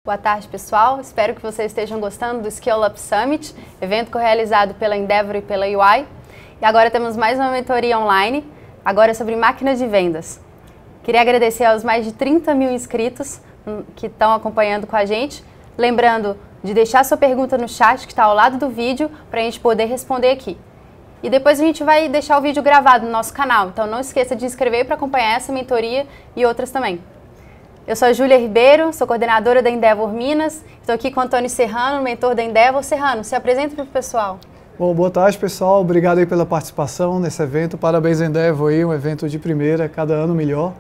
Boa tarde, pessoal. Espero que vocês estejam gostando do Scale Up Summit, evento realizado pela Endeavor e pela UI. E agora temos mais uma mentoria online, agora sobre máquinas de vendas. Queria agradecer aos mais de 30 mil inscritos que estão acompanhando com a gente. Lembrando de deixar sua pergunta no chat que está ao lado do vídeo para a gente poder responder aqui. E depois a gente vai deixar o vídeo gravado no nosso canal, então não esqueça de se inscrever para acompanhar essa mentoria e outras também. Eu sou a Júlia Ribeiro, sou coordenadora da Endeavor Minas, estou aqui com o Antônio Serrano, mentor da Endeavor. Serrano, se apresenta para o pessoal. Bom, boa tarde, pessoal. Obrigado aí pela participação nesse evento. Parabéns, Endeavor, aí, um evento de primeira, cada ano melhor.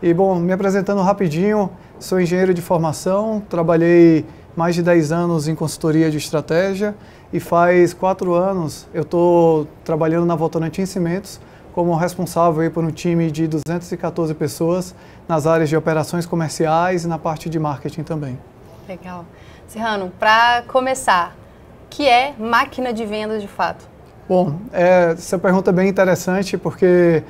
E, bom, me apresentando rapidinho, sou engenheiro de formação, trabalhei mais de 10 anos em consultoria de estratégia e faz 4 anos eu estou trabalhando na Votorantim Cimentos como responsável aí por um time de 214 pessoas nas áreas de operações comerciais e na parte de marketing também. Legal. Serrano, para começar, o que é máquina de vendas de fato? Bom, essa pergunta é bem interessante porque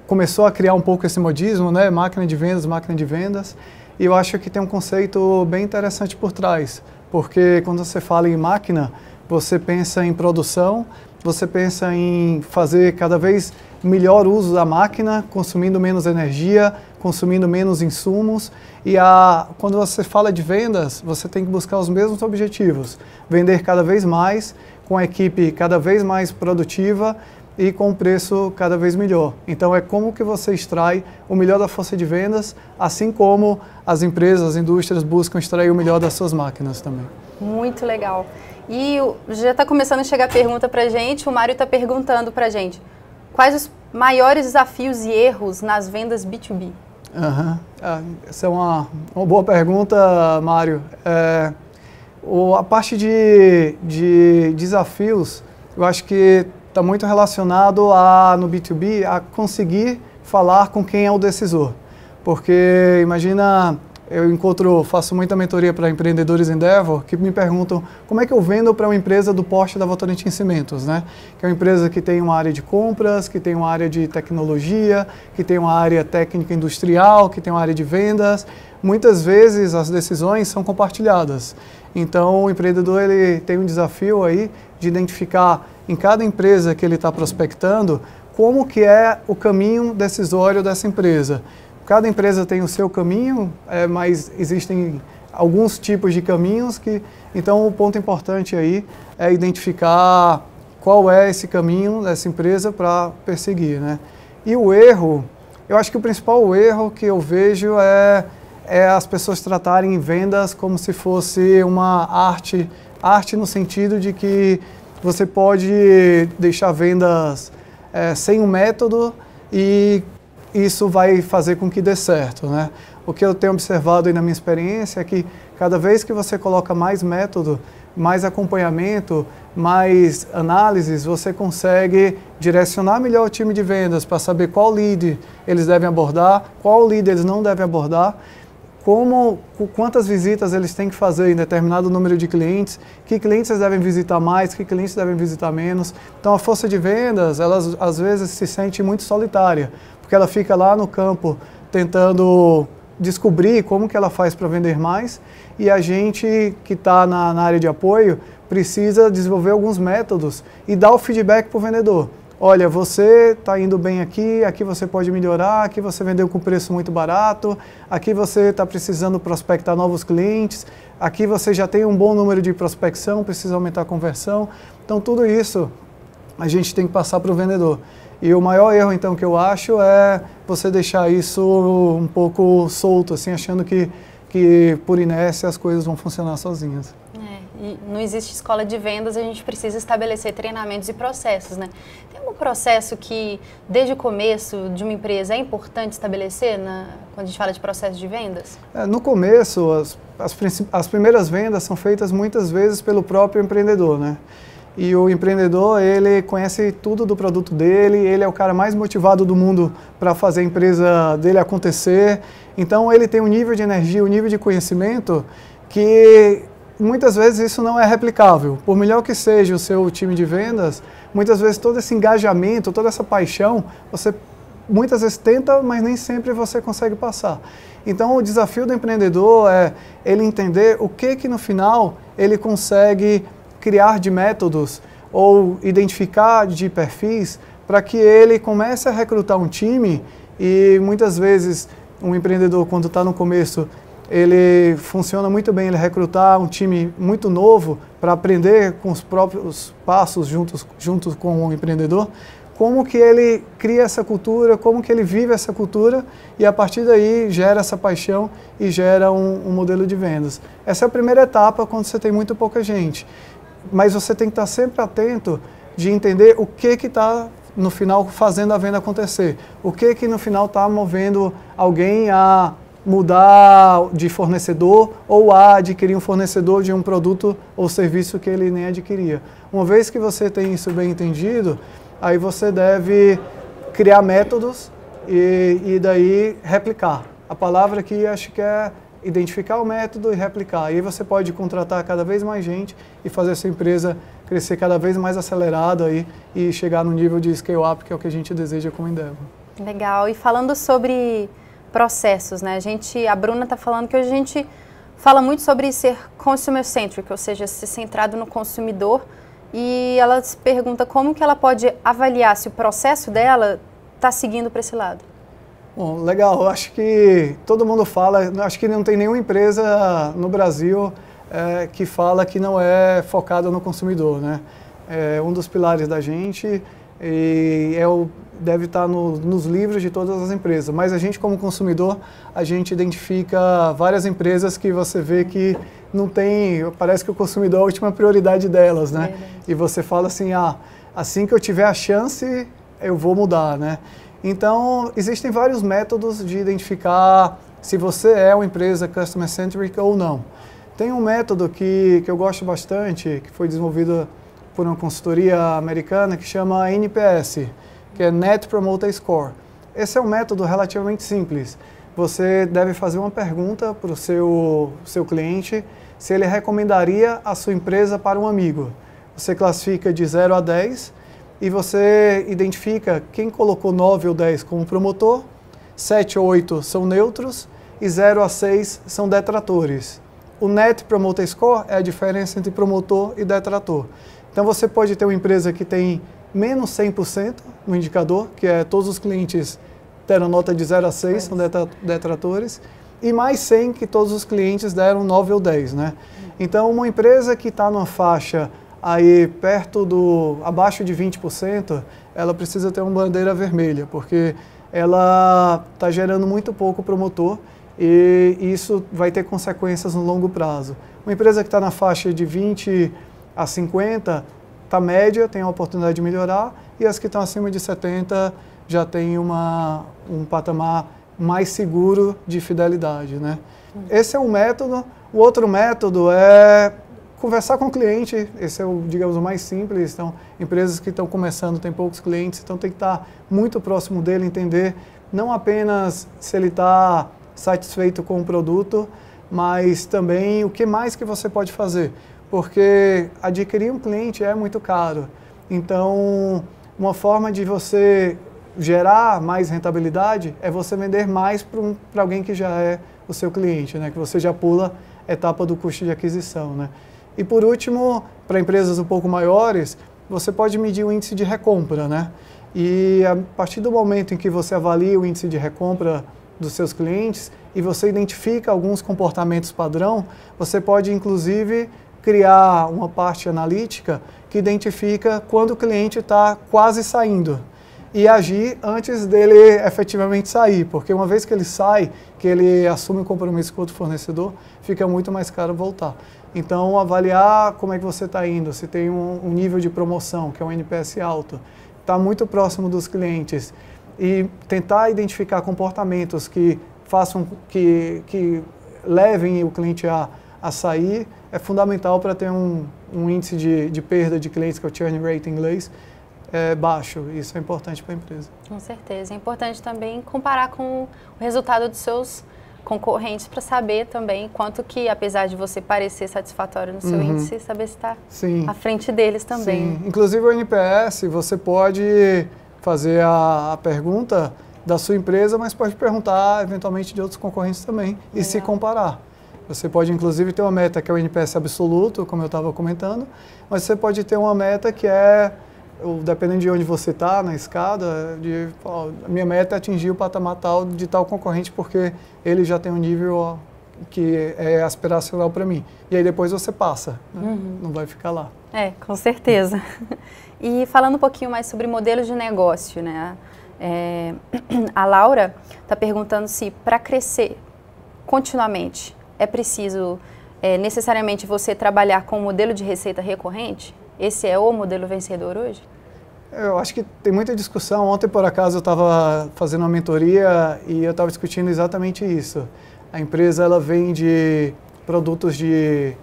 começou a criar um pouco esse modismo, né? Máquina de vendas, e eu acho que tem um conceito bem interessante por trás, porque quando você fala em máquina, você pensa em produção, você pensa em fazer cada vez melhor uso da máquina, consumindo menos energia, consumindo menos insumos, e quando você fala de vendas, você tem que buscar os mesmos objetivos, vender cada vez mais, com a equipe cada vez mais produtiva e com um preço cada vez melhor. Então é como que você extrai o melhor da força de vendas, assim como as empresas, as indústrias buscam extrair o melhor das suas máquinas também. Muito legal. E já está começando a chegar pergunta para a gente, o Mário está perguntando para a gente, quais os maiores desafios e erros nas vendas B2B? Essa é uma boa pergunta, Mário. A parte de desafios, eu acho que está muito relacionado no B2B a conseguir falar com quem é o decisor. Porque imagina, faço muita mentoria para empreendedores Endeavor que me perguntam como é que eu vendo para uma empresa do porte da Votorantim Cimentos, né? Que é uma empresa que tem uma área de compras, que tem uma área de tecnologia, que tem uma área técnica industrial, que tem uma área de vendas. Muitas vezes as decisões são compartilhadas. Então o empreendedor ele tem um desafio aí de identificar em cada empresa que ele está prospectando como que é o caminho decisório dessa empresa. Cada empresa tem o seu caminho, mas existem alguns tipos de caminhos então o ponto importante aí é identificar qual é esse caminho dessa empresa para perseguir, né? E o erro, eu acho que o principal erro que eu vejo é as pessoas tratarem vendas como se fosse uma arte no sentido de que você pode deixar vendas sem um método e isso vai fazer com que dê certo, né? O que eu tenho observado aí na minha experiência é que cada vez que você coloca mais método, mais acompanhamento, mais análises, você consegue direcionar melhor o time de vendas para saber qual lead eles devem abordar, qual lead eles não devem abordar, quantas visitas eles têm que fazer em determinado número de clientes, que clientes eles devem visitar mais, que clientes devem visitar menos. Então a força de vendas, ela às vezes se sente muito solitária, porque ela fica lá no campo tentando descobrir como que ela faz para vender mais, e a gente que está na área de apoio precisa desenvolver alguns métodos e dar o feedback para o vendedor. Olha, você está indo bem aqui você pode melhorar, aqui você vendeu com preço muito barato, aqui você está precisando prospectar novos clientes, aqui você já tem um bom número de prospecção, precisa aumentar a conversão. Então tudo isso a gente tem que passar para o vendedor. E o maior erro então que eu acho é você deixar isso um pouco solto, assim, achando que por inércia as coisas vão funcionar sozinhas. E não existe escola de vendas, a gente precisa estabelecer treinamentos e processos, né? Tem algum processo que, desde o começo de uma empresa, é importante estabelecer quando a gente fala de processo de vendas? No começo, as primeiras vendas são feitas muitas vezes pelo próprio empreendedor, né? E o empreendedor, ele conhece tudo do produto dele, ele é o cara mais motivado do mundo para fazer a empresa dele acontecer. Então ele tem um nível de energia, um nível de conhecimento que muitas vezes isso não é replicável. Por melhor que seja o seu time de vendas, muitas vezes todo esse engajamento, toda essa paixão, você muitas vezes tenta, mas nem sempre você consegue passar. Então, o desafio do empreendedor é ele entender o que no final ele consegue criar de métodos ou identificar de perfis para que ele comece a recrutar um time. E muitas vezes um empreendedor, quando está no começo, ele funciona muito bem ele recrutar um time muito novo para aprender com os próprios passos juntos com o empreendedor, como que ele cria essa cultura, como que ele vive essa cultura e a partir daí gera essa paixão e gera um modelo de vendas. Essa é a primeira etapa quando você tem muito pouca gente, mas você tem que estar sempre atento de entender o que está no final fazendo a venda acontecer, o que no final está movendo alguém a mudar de fornecedor ou a adquirir um fornecedor de um produto ou serviço que ele nem adquiria. Uma vez que você tem isso bem entendido, aí você deve criar métodos e daí replicar. A palavra aqui acho que é identificar o método e replicar. E aí você pode contratar cada vez mais gente e fazer essa empresa crescer cada vez mais acelerada e chegar no nível de scale-up, que é o que a gente deseja com o Endeavor. Legal. E falando sobre processos, né? A Bruna está falando que hoje a gente fala muito sobre ser consumer-centric, ou seja, ser centrado no consumidor. E ela se pergunta como que ela pode avaliar se o processo dela está seguindo para esse lado. Bom, legal. Eu acho que todo mundo fala, acho que não tem nenhuma empresa no Brasil que fala que não é focada no consumidor, né? É um dos pilares da gente e deve estar nos livros de todas as empresas. Mas a gente, como consumidor, a gente identifica várias empresas que você vê que não tem, parece que o consumidor é a última prioridade delas, né? E você fala assim, assim que eu tiver a chance, eu vou mudar, né? Então, existem vários métodos de identificar se você é uma empresa customer-centric ou não. Tem um método que eu gosto bastante, que foi desenvolvido por uma consultoria americana, que chama NPS, que é Net Promoter Score. Esse é um método relativamente simples. Você deve fazer uma pergunta para o seu cliente se ele recomendaria a sua empresa para um amigo. Você classifica de 0 a 10 e você identifica quem colocou 9 ou 10 como promotor, 7 ou 8 são neutros e 0 a 6 são detratores. O Net Promoter Score é a diferença entre promotor e detrator. Então você pode ter uma empresa que tem menos 100% no indicador, que é todos os clientes deram nota de 0 a 6, são detratores, e mais 100 que todos os clientes deram 9 ou 10, né? Então uma empresa que está numa faixa aí abaixo de 20%, ela precisa ter uma bandeira vermelha, porque ela está gerando muito pouco promotor e isso vai ter consequências no longo prazo. Uma empresa que está na faixa de 20 a 50, está média, tem a oportunidade de melhorar, e as que estão acima de 70 já tem um patamar mais seguro de fidelidade, né? Esse é um método. O outro método é conversar com o cliente. Esse é digamos, o mais simples. Então, empresas que estão começando, têm poucos clientes, então tem que estar muito próximo dele, entender não apenas se ele está satisfeito com o produto, mas também o que mais que você pode fazer. Porque adquirir um cliente é muito caro. Então, uma forma de você gerar mais rentabilidade é você vender mais para alguém que já é o seu cliente, né? Que você já pula a etapa do custo de aquisição, né? E por último, para empresas um pouco maiores, você pode medir o índice de recompra, né? E a partir do momento em que você avalia o índice de recompra dos seus clientes e você identifica alguns comportamentos padrão, você pode inclusive criar uma parte analítica que identifica quando o cliente está quase saindo e agir antes dele efetivamente sair, porque uma vez que ele sai, que ele assume um compromisso com outro fornecedor, fica muito mais caro voltar. Então, avaliar como é que você está indo, se tem um nível de promoção, que é um NPS alto, está muito próximo dos clientes e tentar identificar comportamentos que façam, que levem o cliente a sair, é fundamental para ter um índice de perda de clientes, que é o churn rate em inglês, baixo. Isso é importante para a empresa. Com certeza. É importante também comparar com o resultado dos seus concorrentes para saber também quanto que, apesar de você parecer satisfatório no seu índice, saber se está à frente deles também. Sim. Inclusive o NPS, você pode fazer a pergunta da sua empresa, mas pode perguntar eventualmente de outros concorrentes também e se comparar. Você pode inclusive ter uma meta que é o NPS absoluto, como eu estava comentando, mas você pode ter uma meta que é, dependendo de onde você está na escada, a minha meta é atingir o patamar tal de tal concorrente porque ele já tem um nível que é aspiracional para mim. E aí depois você passa, né? Não vai ficar lá. Com certeza. E falando um pouquinho mais sobre modelos de negócio, né? A Laura está perguntando se para crescer continuamente é preciso necessariamente você trabalhar com um modelo de receita recorrente? Esse é o modelo vencedor hoje? Eu acho que tem muita discussão. Ontem, por acaso, eu estava fazendo uma mentoria e eu estava discutindo exatamente isso. A empresa ela vende produtos de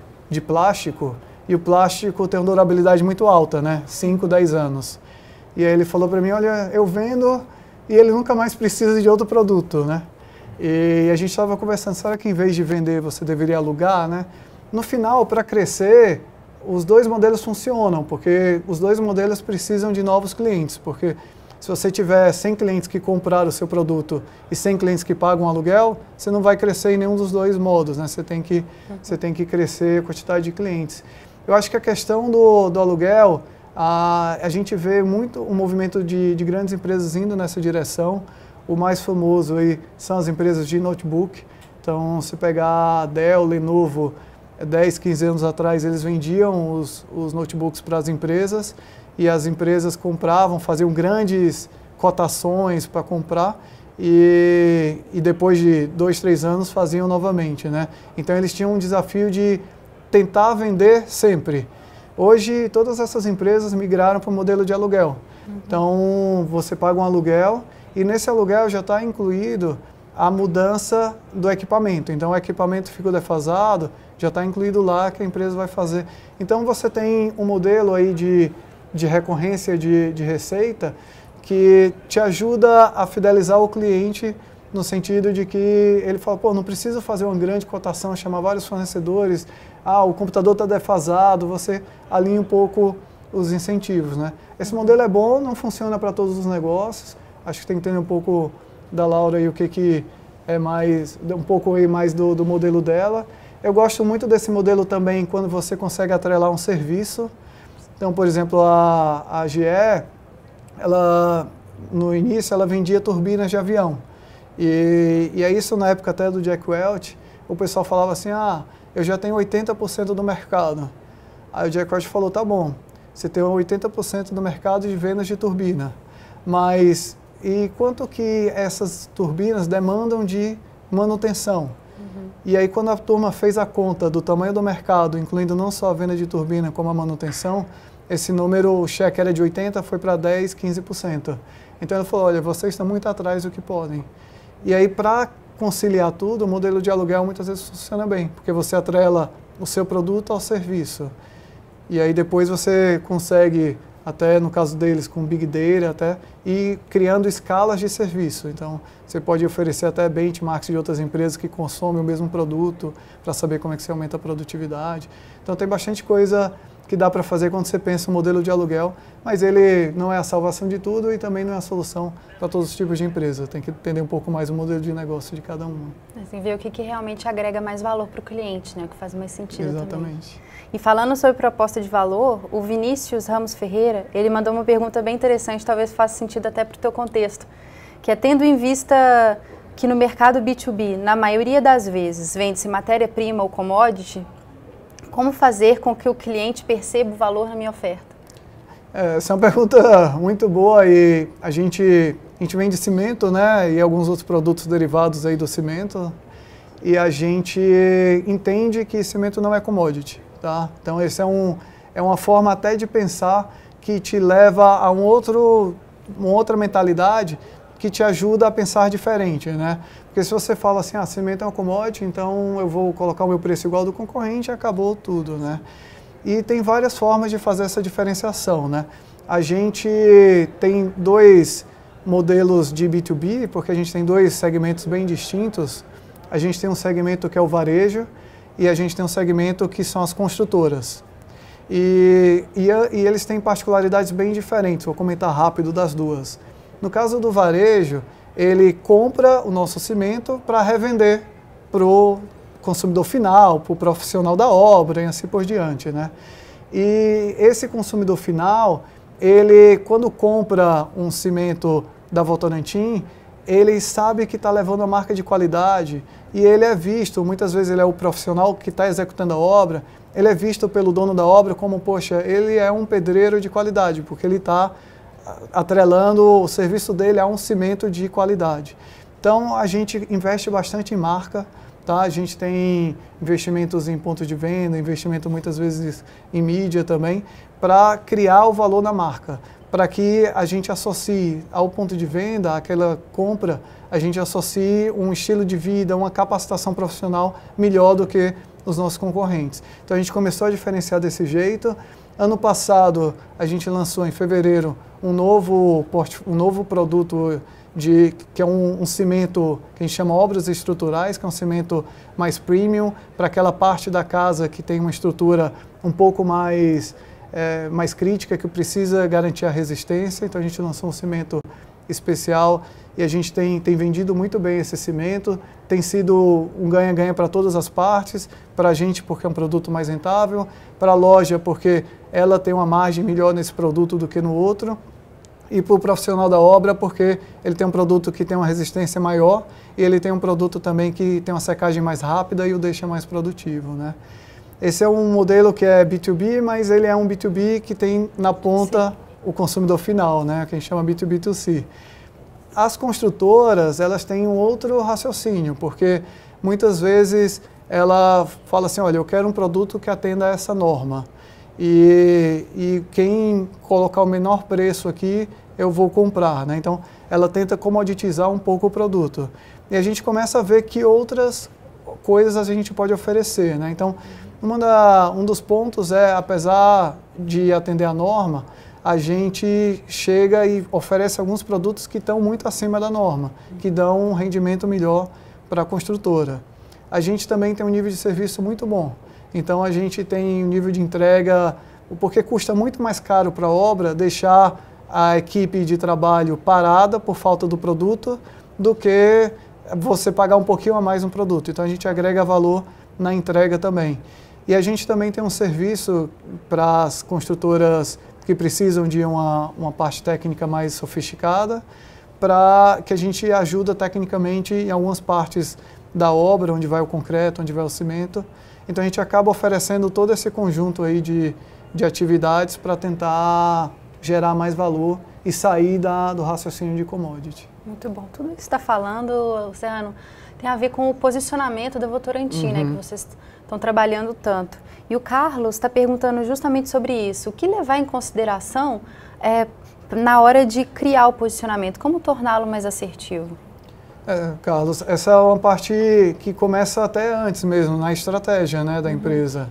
plástico e o plástico tem uma durabilidade muito alta, né? 5, 10 anos. E aí ele falou para mim, olha, eu vendo e ele nunca mais precisa de outro produto, né? E a gente estava conversando, será que em vez de vender você deveria alugar, né? No final, para crescer, os dois modelos funcionam, porque os dois modelos precisam de novos clientes, porque se você tiver 100 clientes que compraram o seu produto e 100 clientes que pagam aluguel, você não vai crescer em nenhum dos dois modos, né? Você tem que crescer a quantidade de clientes. Eu acho que a questão do aluguel, a gente vê muito o movimento de grandes empresas indo nessa direção. O mais famoso aí são as empresas de notebook. Então, se pegar a Dell, Lenovo, 10, 15 anos atrás, eles vendiam os notebooks para as empresas e as empresas compravam, faziam grandes cotações para comprar e depois de 2, 3 anos faziam novamente, né? Então, eles tinham um desafio de tentar vender sempre. Hoje, todas essas empresas migraram para o modelo de aluguel. Então, você paga um aluguel e nesse aluguel já está incluído a mudança do equipamento. Então, o equipamento ficou defasado, já está incluído lá que a empresa vai fazer. Então, você tem um modelo aí de recorrência de receita que te ajuda a fidelizar o cliente no sentido de que ele fala, pô, não precisa fazer uma grande cotação, chamar vários fornecedores, o computador está defasado, você alinha um pouco os incentivos, né? Esse modelo é bom, não funciona para todos os negócios. Acho que tem que entender um pouco da Laura e o que é mais, um pouco aí mais do modelo dela. Eu gosto muito desse modelo também quando você consegue atrelar um serviço. Então, por exemplo, a GE, ela, no início, ela vendia turbinas de avião. E é isso na época até do Jack Welch, o pessoal falava assim, eu já tenho 80% do mercado. Aí o Jack Welch falou, tá bom, você tem 80% do mercado de vendas de turbina, mas e quanto que essas turbinas demandam de manutenção? E aí quando a turma fez a conta do tamanho do mercado, incluindo não só a venda de turbina como a manutenção, esse número, o cheque era de 80%, foi para 10%, 15%. Então ele falou, olha, vocês estão muito atrás do que podem. E aí para conciliar tudo, o modelo de aluguel muitas vezes funciona bem, porque você atrela o seu produto ao serviço. E aí depois você consegue, até no caso deles, com Big Data, até, ir criando escalas de serviço. Então, você pode oferecer até benchmarks de outras empresas que consomem o mesmo produto, para saber como é que você aumenta a produtividade. Então, tem bastante coisa que dá para fazer quando você pensa um modelo de aluguel, mas ele não é a salvação de tudo e também não é a solução para todos os tipos de empresa. Tem que entender um pouco mais o modelo de negócio de cada um. Assim, ver o que realmente agrega mais valor para o cliente, né? O que faz mais sentido. Exatamente. Também. E falando sobre proposta de valor, o Vinícius Ramos Ferreira, ele mandou uma pergunta bem interessante, talvez faça sentido até para o teu contexto, que é tendo em vista que no mercado B2B, na maioria das vezes, vende-se matéria-prima ou commodity, como fazer com que o cliente perceba o valor na minha oferta? Essa é uma pergunta muito boa e a gente vende cimento, né, e alguns outros produtos derivados aí do cimento e a gente entende que cimento não é commodity, tá? Então esse é uma forma até de pensar que te leva a uma outra mentalidade que te ajuda a pensar diferente, né? Porque se você fala assim, cimento é uma commodity, então eu vou colocar o meu preço igual ao do concorrente e acabou tudo, né? E tem várias formas de fazer essa diferenciação, né? A gente tem dois modelos de B2B, porque a gente tem dois segmentos bem distintos. A gente tem um segmento que é o varejo e a gente tem um segmento que são as construtoras. E eles têm particularidades bem diferentes, vou comentar rápido das duas. No caso do varejo, ele compra o nosso cimento para revender para o consumidor final, para o profissional da obra e assim por diante, né? E esse consumidor final, ele, quando compra um cimento da Votorantim, ele sabe que está levando a marca de qualidade e ele é visto, muitas vezes ele é o profissional que está executando a obra, ele é visto pelo dono da obra como, poxa, ele é um pedreiro de qualidade, porque ele está atrelando o serviço dele a um cimento de qualidade. Então, a gente investe bastante em marca, tá? A gente tem investimentos em pontos de venda, investimento muitas vezes em mídia também, para criar o valor na marca, para que a gente associe ao ponto de venda, àquela compra, a gente associe um estilo de vida, uma capacitação profissional melhor do que os nossos concorrentes. Então a gente começou a diferenciar desse jeito. Ano passado a gente lançou em fevereiro um novo produto que é um cimento que a gente chama obras estruturais, que é um cimento mais premium, para aquela parte da casa que tem uma estrutura um pouco mais crítica, que precisa garantir a resistência. Então a gente lançou um cimento especial e a gente tem vendido muito bem esse cimento. Tem sido um ganha-ganha para todas as partes, para a gente porque é um produto mais rentável, para a loja porque ela tem uma margem melhor nesse produto do que no outro, e para o profissional da obra porque ele tem um produto que tem uma resistência maior e ele tem um produto também que tem uma secagem mais rápida e o deixa mais produtivo, né? Esse é um modelo que é B2B, mas ele é um B2B que tem na ponta Sim. o consumidor final, né? Que a gente chama B2B2C. As construtoras, elas têm um outro raciocínio, porque muitas vezes ela fala assim, olha, eu quero um produto que atenda a essa norma. E quem colocar o menor preço aqui, eu vou comprar, né? Então, ela tenta comoditizar um pouco o produto. E a gente começa a ver que outras coisas a gente pode oferecer, né? Então, um dos pontos é, apesar de atender a norma, a gente chega e oferece alguns produtos que estão muito acima da norma, que dão um rendimento melhor para a construtora. A gente também tem um nível de serviço muito bom. Então, a gente tem um nível de entrega, porque custa muito mais caro para a obra deixar a equipe de trabalho parada por falta do produto do que você pagar um pouquinho a mais no produto. Então, a gente agrega valor na entrega também. E a gente também tem um serviço para as construtoras que precisam de uma parte técnica mais sofisticada, para que a gente ajuda tecnicamente em algumas partes da obra, onde vai o concreto, onde vai o cimento. Então a gente acaba oferecendo todo esse conjunto aí de atividades para tentar gerar mais valor e sair do raciocínio de commodity. Muito bom. Tudo isso que você está falando, Serrano, tem a ver com o posicionamento da Votorantim, né, que vocês estão trabalhando tanto. E o Carlos está perguntando justamente sobre isso. O que levar em consideração na hora de criar o posicionamento? Como torná-lo mais assertivo? Carlos, essa é uma parte que começa até antes mesmo, na estratégia, né, da empresa.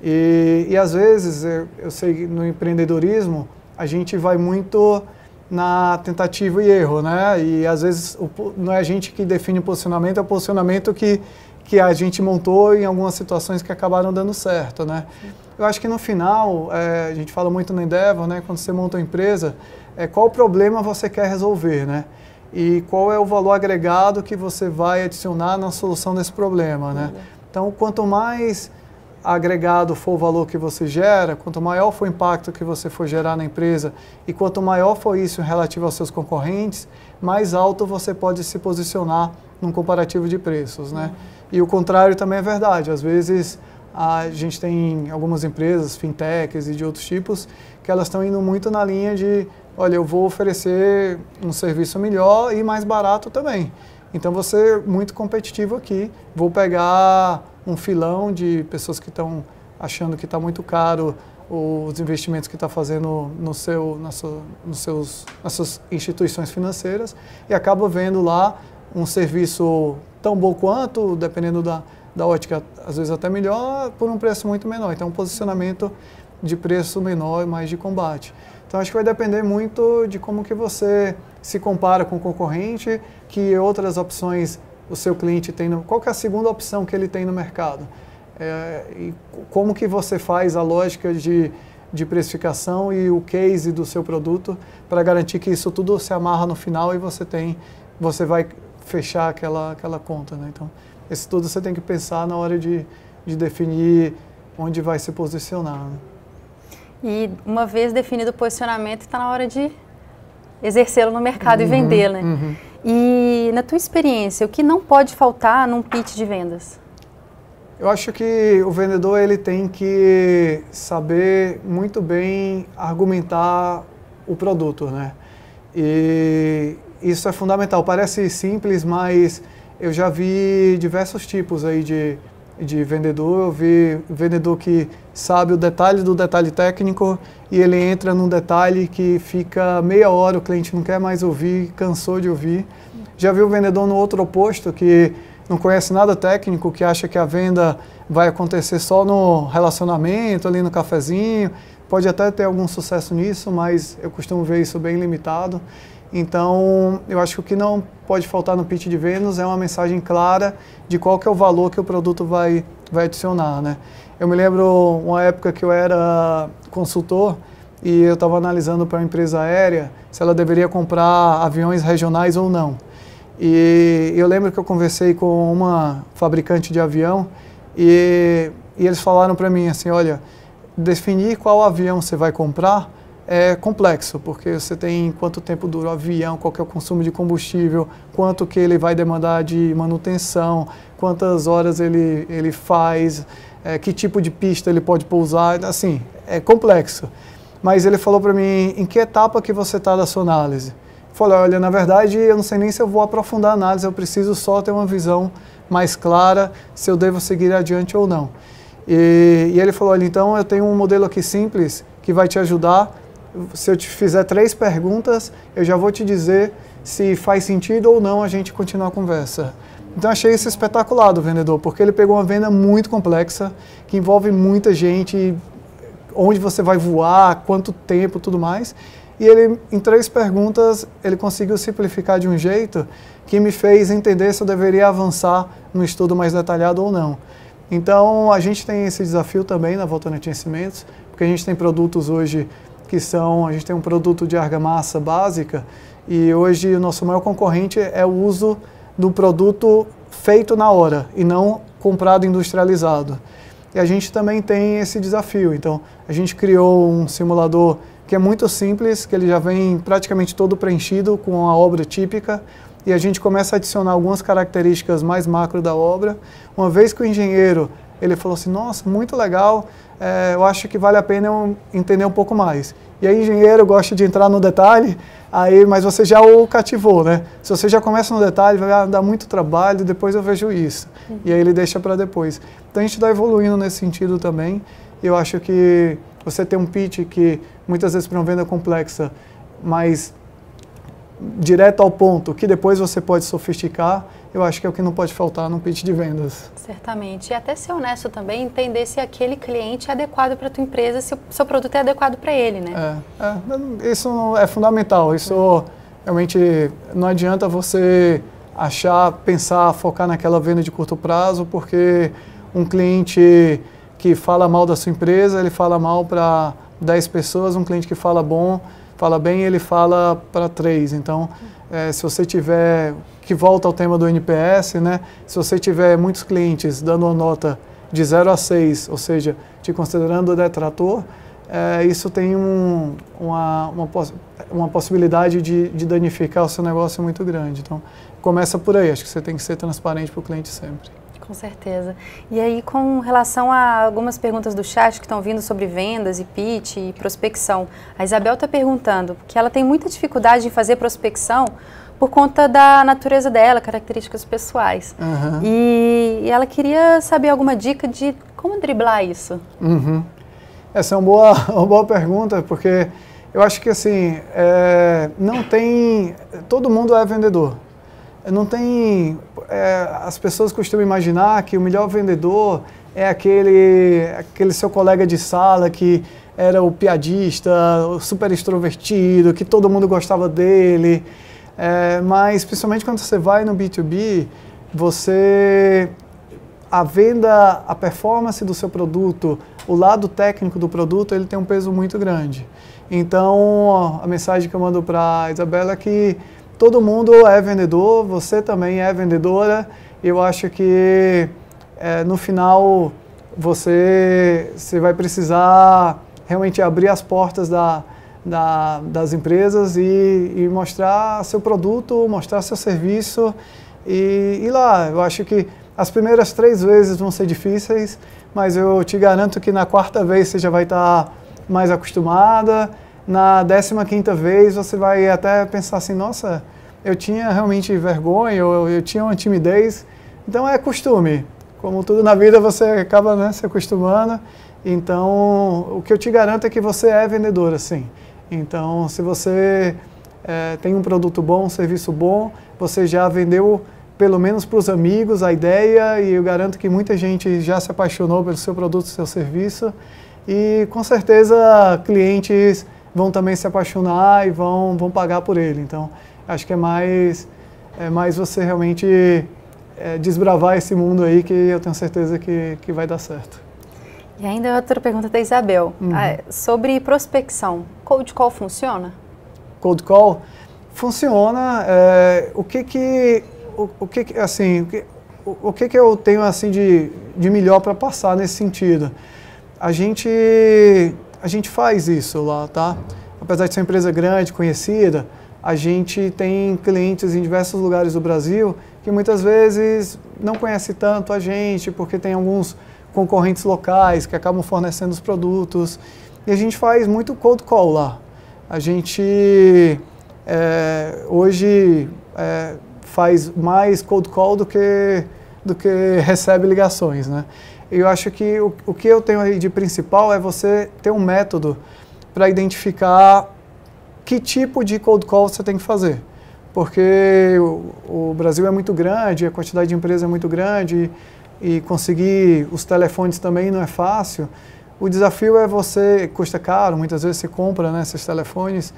E às vezes, eu sei, no empreendedorismo, a gente vai muito na tentativa e erro, né? E às vezes não é a gente que define o posicionamento, é o posicionamento que a gente montou em algumas situações que acabaram dando certo, né? Eu acho que no final, a gente fala muito na Endeavor, né? Quando você monta uma empresa, qual problema você quer resolver, né? E qual é o valor agregado que você vai adicionar na solução desse problema, né? Então, quanto mais agregado for o valor que você gera, quanto maior for o impacto que você for gerar na empresa e quanto maior for isso relativo aos seus concorrentes, mais alto você pode se posicionar num comparativo de preços, né? E o contrário também é verdade. Às vezes, a gente tem algumas empresas, fintechs e de outros tipos, que elas estão indo muito na linha de, olha, eu vou oferecer um serviço melhor e mais barato também. Então, vou ser muito competitivo aqui, vou pegar um filão de pessoas que estão achando que está muito caro os investimentos que está fazendo nas suas instituições financeiras e acaba vendo lá um serviço tão bom quanto, dependendo da ótica, às vezes até melhor, por um preço muito menor. Então, um posicionamento de preço menor e mais de combate. Então, acho que vai depender muito de como que você se compara com o concorrente, que outras opções o seu cliente tem, qual que é a segunda opção que ele tem no mercado. E como que você faz a lógica de precificação e o case do seu produto para garantir que isso tudo se amarra no final e você tem você vai fechar aquela conta, né? Então, isso tudo você tem que pensar na hora de definir onde vai se posicionar, né? E uma vez definido o posicionamento, está na hora de exercê-lo no mercado e vender, né? E na tua experiência, o que não pode faltar num pitch de vendas? Eu acho que o vendedor ele tem que saber muito bem argumentar o produto, né? E isso é fundamental. Parece simples, mas eu já vi diversos tipos aí de vendedor. Eu vi vendedor que sabe o detalhe do detalhe técnico e ele entra num detalhe que fica meia hora, o cliente não quer mais ouvir, cansou de ouvir. Já vi o vendedor no outro oposto, que não conhece nada técnico, que acha que a venda vai acontecer só no relacionamento, ali no cafezinho. Pode até ter algum sucesso nisso, mas eu costumo ver isso bem limitado. Então, eu acho que o que não pode faltar no pitch de vendas é uma mensagem clara de qual que é o valor que o produto vai adicionar, né? Eu me lembro uma época que eu era consultor e eu estava analisando para uma empresa aérea se ela deveria comprar aviões regionais ou não. E eu lembro que eu conversei com uma fabricante de avião e eles falaram para mim assim, olha, definir qual avião você vai comprar é complexo, porque você tem quanto tempo dura o avião, qual que é o consumo de combustível, quanto que ele vai demandar de manutenção, quantas horas ele faz, que tipo de pista ele pode pousar, assim, é complexo. Mas ele falou para mim, em que etapa que você está da sua análise? Eu falei, olha, na verdade eu não sei nem se eu vou aprofundar a análise, eu preciso só ter uma visão mais clara se eu devo seguir adiante ou não. E ele falou, olha, então eu tenho um modelo aqui simples que vai te ajudar. Se eu te fizer 3 perguntas, eu já vou te dizer se faz sentido ou não a gente continuar a conversa. Então achei isso espetacular do vendedor, porque ele pegou uma venda muito complexa, que envolve muita gente, onde você vai voar, quanto tempo, tudo mais. E ele, em 3 perguntas, ele conseguiu simplificar de um jeito que me fez entender se eu deveria avançar no estudo mais detalhado ou não. Então, a gente tem esse desafio também na Votorantim Cimentos, porque a gente tem produtos hoje que são, a gente tem um produto de argamassa básica e hoje o nosso maior concorrente é o uso do produto feito na hora e não comprado industrializado. E a gente também tem esse desafio, então a gente criou um simulador que é muito simples, que ele já vem praticamente todo preenchido com a obra típica e a gente começa a adicionar algumas características mais macro da obra. Uma vez que o engenheiro, ele falou assim, nossa, muito legal, eu acho que vale a pena eu entender um pouco mais. E aí o engenheiro gosta de entrar no detalhe, mas você já o cativou, né? Se você já começa no detalhe, vai dar muito trabalho, depois eu vejo isso. E aí ele deixa para depois. Então a gente está evoluindo nesse sentido também. Eu acho que você tem um pitch que muitas vezes para uma venda complexa, mas direto ao ponto, que depois você pode sofisticar, eu acho que é o que não pode faltar num pitch de vendas. Certamente. E até ser honesto também, entender se aquele cliente é adequado para a tua empresa, se o seu produto é adequado para ele, né? Isso é fundamental. Isso realmente não adianta você pensar, focar naquela venda de curto prazo, porque um cliente que fala mal da sua empresa, ele fala mal para 10 pessoas, um cliente que fala bem, ele fala para 3. Então, se você tiver, que volta ao tema do NPS, né? Se você tiver muitos clientes dando uma nota de 0 a 6, ou seja, te considerando detrator, isso tem uma possibilidade de danificar o seu negócio muito grande. Então, começa por aí. Acho que você tem que ser transparente para o cliente sempre. Com certeza. E aí, com relação a algumas perguntas do chat que estão vindo sobre vendas e pitch e prospecção, a Isabel está perguntando que ela tem muita dificuldade em fazer prospecção por conta da natureza dela, características pessoais. E ela queria saber alguma dica de como driblar isso. Essa é uma boa pergunta, porque eu acho que assim, todo mundo é vendedor. Não tem, as pessoas costumam imaginar que o melhor vendedor é aquele seu colega de sala que era o piadista, o super extrovertido, que todo mundo gostava dele. Mas, principalmente quando você vai no B2B, a venda, a performance do seu produto, o lado técnico do produto, ele tem um peso muito grande. Então, a mensagem que eu mando para a Isabela é que todo mundo é vendedor, você também é vendedora. Eu acho que no final você vai precisar realmente abrir as portas das empresas e mostrar seu produto, mostrar seu serviço e ir lá. Eu acho que as primeiras 3 vezes vão ser difíceis, mas eu te garanto que na 4ª vez você já vai estar mais acostumada. Na 15ª vez você vai até pensar assim, nossa, eu tinha realmente vergonha, eu tinha uma timidez. Então é costume. Como tudo na vida você acaba, né, se acostumando. Então o que eu te garanto é que você é vendedora, sim. Então se você tem um produto bom, um serviço bom, você já vendeu pelo menos para os amigos a ideia, e eu garanto que muita gente já se apaixonou pelo seu produto, seu serviço, e com certeza clientes vão também se apaixonar e vão pagar por ele. Então acho que é mais você realmente desbravar esse mundo aí, que eu tenho certeza que vai dar certo. E ainda outra pergunta da Isabel, sobre prospecção. Cold call funciona? Cold call funciona. O que eu tenho assim de melhor para passar nesse sentido? A gente faz isso lá, tá? Apesar de ser uma empresa grande, conhecida, a gente tem clientes em diversos lugares do Brasil que muitas vezes não conhecem tanto a gente, porque tem alguns concorrentes locais que acabam fornecendo os produtos, e a gente faz muito cold call lá. A gente hoje faz mais cold call do que recebe ligações, né? Eu acho que o que eu tenho aí de principal é você ter um método para identificar que tipo de cold call você tem que fazer. Porque o Brasil é muito grande, a quantidade de empresas é muito grande, e conseguir os telefones também não é fácil. O desafio é você, custa caro, muitas vezes você compra, né, esses telefones.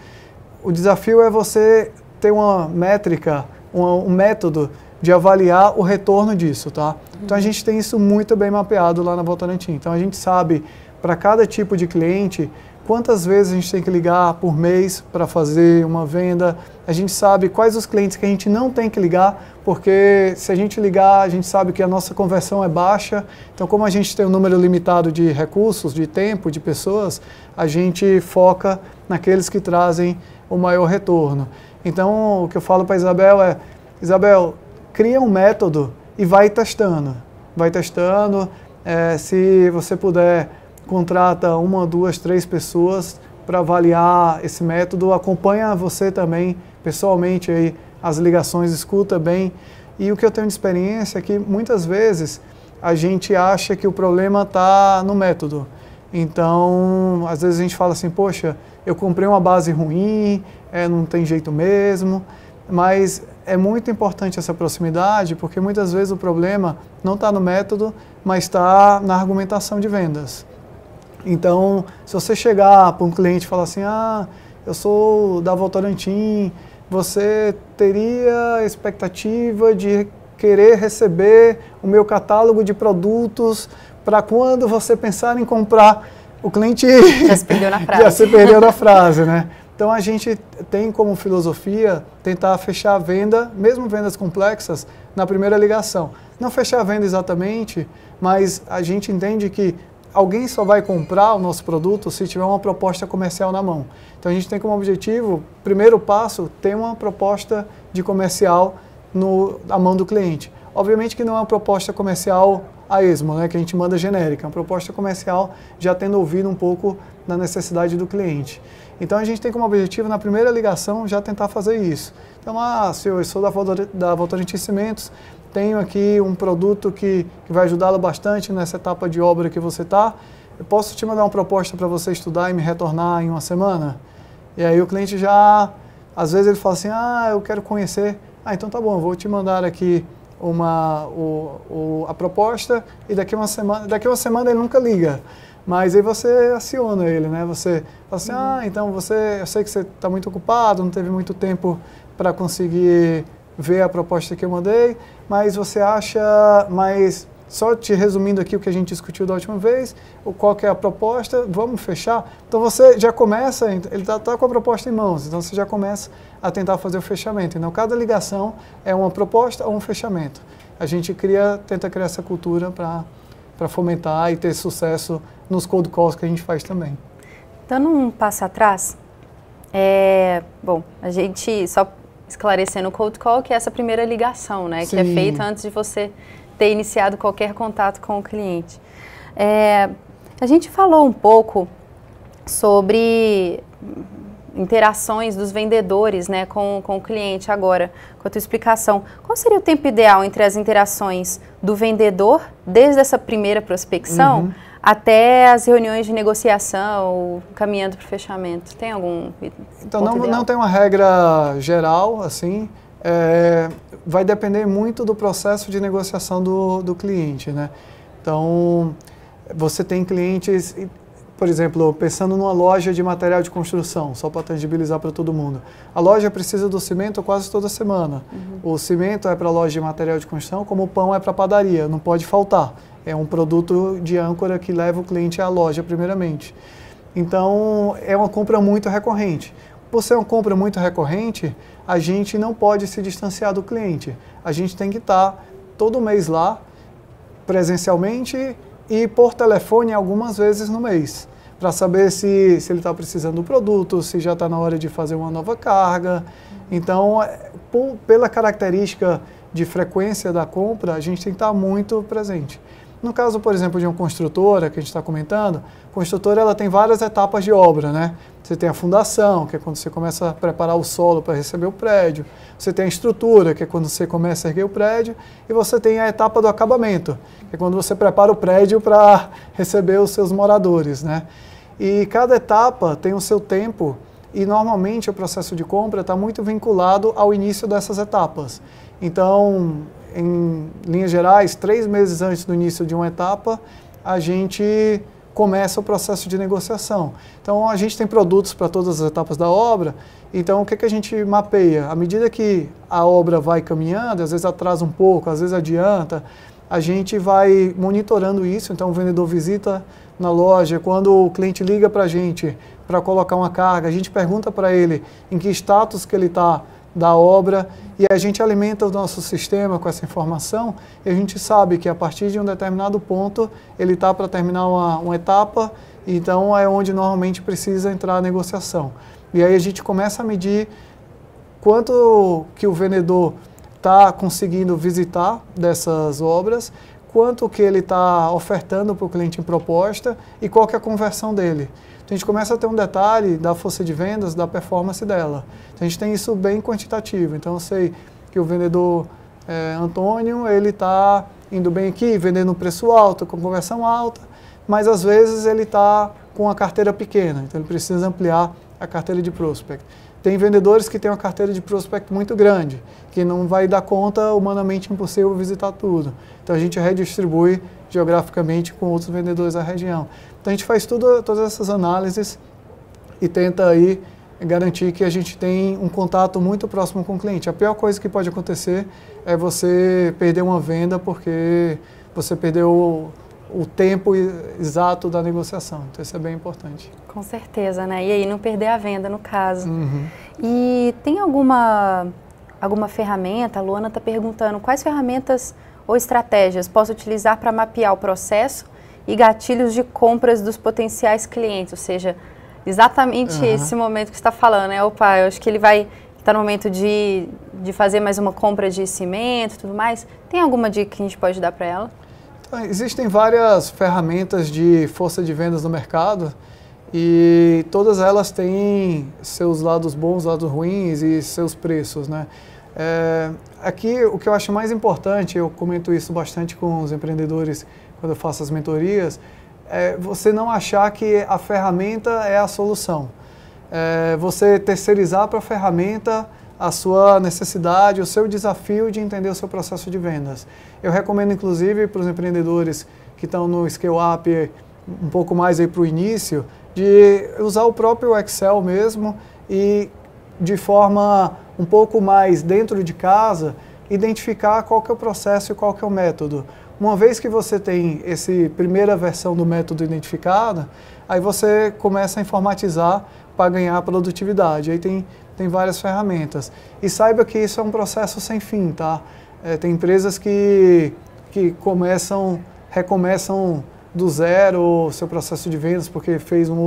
O desafio é você ter uma métrica, um método de avaliar o retorno disso, tá? Então a gente tem isso muito bem mapeado lá na Votorantim. Então a gente sabe, para cada tipo de cliente, quantas vezes a gente tem que ligar por mês para fazer uma venda. A gente sabe quais os clientes que a gente não tem que ligar, porque se a gente ligar, a gente sabe que a nossa conversão é baixa. Então, como a gente tem um número limitado de recursos, de tempo, de pessoas, a gente foca naqueles que trazem o maior retorno. Então, o que eu falo para a Isabel é, Isabel, cria um método e vai testando. Vai testando. Se você puder, contrata 1, 2, 3 pessoas para avaliar esse método, acompanha você também pessoalmente aí as ligações, escuta bem. E o que eu tenho de experiência é que muitas vezes a gente acha que o problema está no método. Então, às vezes a gente fala assim, poxa, eu comprei uma base ruim, não tem jeito mesmo, mas é muito importante essa proximidade, porque muitas vezes o problema não está no método, mas está na argumentação de vendas. Então, se você chegar para um cliente e falar assim, eu sou da Votorantim, você teria expectativa de querer receber o meu catálogo de produtos para quando você pensar em comprar, o cliente já se perdeu na frase. Já se perdeu na frase, né? Então a gente tem como filosofia tentar fechar a venda, mesmo vendas complexas, na primeira ligação. Não fechar a venda exatamente, mas a gente entende que alguém só vai comprar o nosso produto se tiver uma proposta comercial na mão. Então a gente tem como objetivo, primeiro passo, ter uma proposta de comercial na mão do cliente. Obviamente que não é uma proposta comercial a esmo, né, que a gente manda genérica, é uma proposta comercial já tendo ouvido um pouco da necessidade do cliente. Então a gente tem como objetivo, na primeira ligação, já tentar fazer isso. Então, senhor, eu sou da Votorantim Cimentos, tenho aqui um produto que vai ajudá-lo bastante nessa etapa de obra que você está. Eu posso te mandar uma proposta para você estudar e me retornar em uma semana? E aí o cliente já, às vezes ele fala assim, eu quero conhecer. Então tá bom, eu vou te mandar aqui a proposta e daqui uma semana ele nunca liga. Mas aí você aciona ele, né? Você fala assim, então eu sei que você está muito ocupado, não teve muito tempo para conseguir ver a proposta que eu mandei, mas você acha, mas só te resumindo aqui o que a gente discutiu da última vez, qual que é a proposta, vamos fechar. Então você já começa, ele está com a proposta em mãos, então você já começa a tentar fazer o fechamento. Então cada ligação é uma proposta ou um fechamento. A gente tenta criar essa cultura para fomentar e ter sucesso nos cold calls que a gente faz também. Dando um passo atrás, bom, a gente só esclarecendo o cold call, que é essa primeira ligação, né? Sim. Que é feita antes de você ter iniciado qualquer contato com o cliente. A gente falou um pouco sobre interações dos vendedores, né, com o cliente agora, com a tua explicação. Qual seria o tempo ideal entre as interações do vendedor, desde essa primeira prospecção, até as reuniões de negociação, caminhando para o fechamento? Tem algum Então, não tem uma regra geral, assim, vai depender muito do processo de negociação do cliente, né? Então, você tem clientes, por exemplo, pensando numa loja de material de construção, só para tangibilizar para todo mundo. A loja precisa do cimento quase toda semana. O cimento é para a loja de material de construção, como o pão é para a padaria, não pode faltar. É um produto de âncora que leva o cliente à loja, primeiramente. Então, é uma compra muito recorrente. Por ser uma compra muito recorrente, a gente não pode se distanciar do cliente. A gente tem que estar todo mês lá, presencialmente e por telefone algumas vezes no mês, para saber se ele está precisando do produto, se já está na hora de fazer uma nova carga. Então, pela característica de frequência da compra, a gente tem que estar muito presente. No caso, por exemplo, de uma construtora, que a gente está comentando, a construtora ela tem várias etapas de obra, né? Você tem a fundação, que é quando você começa a preparar o solo para receber o prédio. Você tem a estrutura, que é quando você começa a erguer o prédio. E você tem a etapa do acabamento, que é quando você prepara o prédio para receber os seus moradores, né? E cada etapa tem o seu tempo e normalmente o processo de compra está muito vinculado ao início dessas etapas. Então, em linhas gerais, 3 meses antes do início de uma etapa, a gente começa o processo de negociação. Então, a gente tem produtos para todas as etapas da obra, então o que a gente mapeia? À medida que a obra vai caminhando, às vezes atrasa um pouco, às vezes adianta, a gente vai monitorando isso, então o vendedor visita na loja, quando o cliente liga para a gente para colocar uma carga, a gente pergunta para ele em que status que ele está da obra e a gente alimenta o nosso sistema com essa informação e a gente sabe que a partir de um determinado ponto ele está para terminar uma etapa, então é onde normalmente precisa entrar a negociação. E aí a gente começa a medir quanto que o vendedor está conseguindo visitar dessas obras, quanto que ele está ofertando para o cliente em proposta e qual que é a conversão dele. Então a gente começa a ter um detalhe da força de vendas, da performance dela. Então a gente tem isso bem quantitativo. Então eu sei que o vendedor Antônio, ele está indo bem aqui, vendendo um preço alto, com conversão alta, mas às vezes ele está com uma carteira pequena, então ele precisa ampliar a carteira de prospect. Tem vendedores que têm uma carteira de prospect muito grande, que não vai dar conta, humanamente impossível visitar tudo. Então a gente redistribui geograficamente com outros vendedores da região. Então a gente faz todas essas análises e tenta aí garantir que a gente tem um contato muito próximo com o cliente. A pior coisa que pode acontecer é você perder uma venda porque você perdeu o tempo exato da negociação. Então isso é bem importante. Com certeza, né? E aí não perder a venda, no caso. E tem alguma ferramenta, a Luana está perguntando, quais ferramentas ou estratégias posso utilizar para mapear o processo e gatilhos de compras dos potenciais clientes? Ou seja, exatamente esse momento que você está falando, né? Opa, eu acho que ele vai estar no momento de fazer mais uma compra de cimento e tudo mais. Tem alguma dica que a gente pode dar para ela? Então, existem várias ferramentas de força de vendas no mercado e todas elas têm seus lados bons, lados ruins e seus preços, né? Aqui, o que eu acho mais importante, eu comento isso bastante com os empreendedores quando eu faço as mentorias, é você não achar que a ferramenta é a solução. Você terceirizar para a ferramenta a sua necessidade, o seu desafio de entender o seu processo de vendas. Eu recomendo, inclusive, para os empreendedores que estão no Scale Up um pouco mais aí para o início, de usar o próprio Excel mesmo e, de forma um pouco mais dentro de casa, identificar qual que é o processo e qual que é o método. Uma vez que você tem essa primeira versão do método identificada, aí você começa a informatizar para ganhar produtividade. Aí tem várias ferramentas. E saiba que isso é um processo sem fim, tá? Tem empresas que recomeçam do zero o seu processo de vendas porque fez uma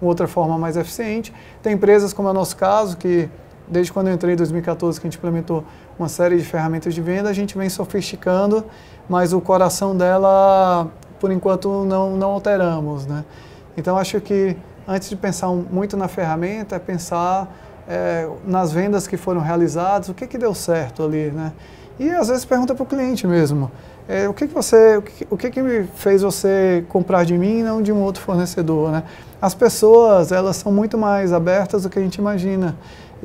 outra forma mais eficiente. Tem empresas, como é o nosso caso, que desde quando eu entrei em 2014, que a gente implementou uma série de ferramentas de venda, a gente vem sofisticando, mas o coração dela, por enquanto, não alteramos, né? Então, acho que antes de pensar muito na ferramenta, é pensar nas vendas que foram realizadas, o que deu certo ali, né? E às vezes pergunta para o cliente mesmo, o que me fez você comprar de mim e não de um outro fornecedor, né? As pessoas, elas são muito mais abertas do que a gente imagina.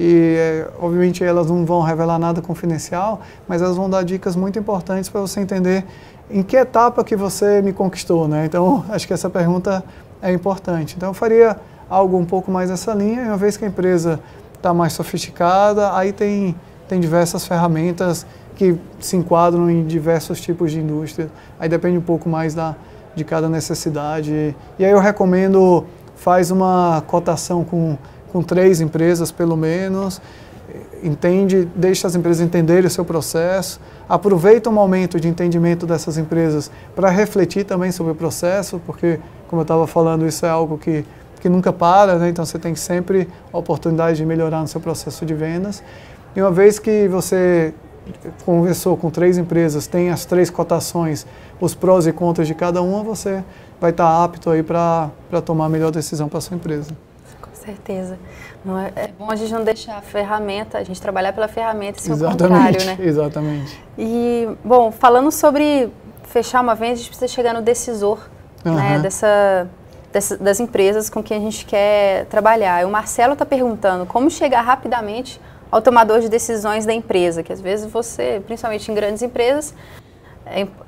E, obviamente, elas não vão revelar nada confidencial, mas elas vão dar dicas muito importantes para você entender em que etapa que você me conquistou, né? Então, acho que essa pergunta é importante. Então, eu faria algo um pouco mais nessa linha, e uma vez que a empresa está mais sofisticada, aí tem diversas ferramentas que se enquadram em diversos tipos de indústria. Aí depende um pouco mais de cada necessidade. E aí eu recomendo, faz uma cotação com 3 empresas, pelo menos, deixa as empresas entenderem o seu processo, aproveita o momento de entendimento dessas empresas para refletir também sobre o processo, porque, como eu estava falando, isso é algo que nunca para, né? Então você tem sempre a oportunidade de melhorar no seu processo de vendas. E uma vez que você conversou com 3 empresas, tem as 3 cotações, os prós e contras de cada uma, você vai estar apto aí para tomar a melhor decisão para a sua empresa. Com certeza. É bom a gente não deixar a ferramenta, a gente trabalhar pela ferramenta e ser o contrário, né? Exatamente. E, bom, falando sobre fechar uma venda, a gente precisa chegar no decisor, né, das empresas com quem a gente quer trabalhar. E o Marcelo está perguntando como chegar rapidamente ao tomador de decisões da empresa, que às vezes você, principalmente em grandes empresas,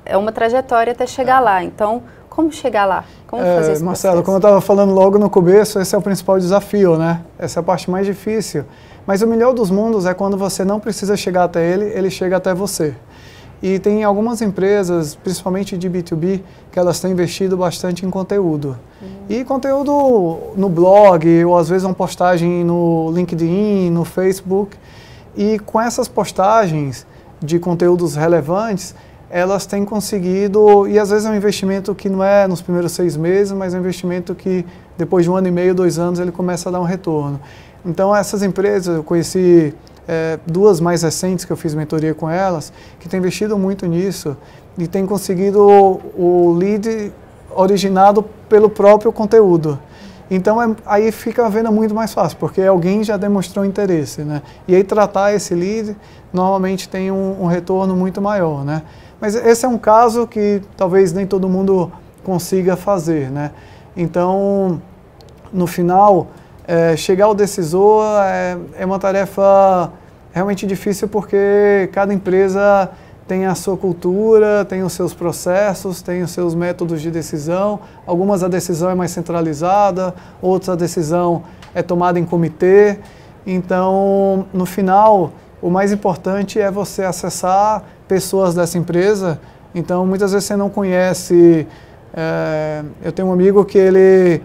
é uma trajetória até chegar lá. Então, como chegar lá? Como fazer esse Marcelo, processo? como eu estava falando logo no começo, esse é o principal desafio, né? Essa é a parte mais difícil. Mas o melhor dos mundos é quando você não precisa chegar até ele chega até você. E tem algumas empresas, principalmente de B2B, que elas têm investido bastante em conteúdo. E conteúdo no blog, ou às vezes uma postagem no LinkedIn, no Facebook. E com essas postagens de conteúdos relevantes, elas têm conseguido, e às vezes é um investimento que não é nos primeiros 6 meses, mas é um investimento que depois de 1 ano e meio, 2 anos, ele começa a dar um retorno. Então essas empresas, eu conheci 2 mais recentes que eu fiz mentoria com elas, que têm investido muito nisso e têm conseguido o lead originado pelo próprio conteúdo. Então aí fica a venda muito mais fácil, porque alguém já demonstrou interesse, né? E aí tratar esse lead normalmente tem um retorno muito maior, né? Mas esse é um caso que talvez nem todo mundo consiga fazer, né? Então, no final, chegar ao decisor é uma tarefa realmente difícil, porque cada empresa tem a sua cultura, tem os seus processos, tem os seus métodos de decisão. Algumas a decisão é mais centralizada, outras a decisão é tomada em comitê. Então, no final, o mais importante é você acessar pessoas dessa empresa. Então, muitas vezes você não conhece. Eu tenho um amigo que ele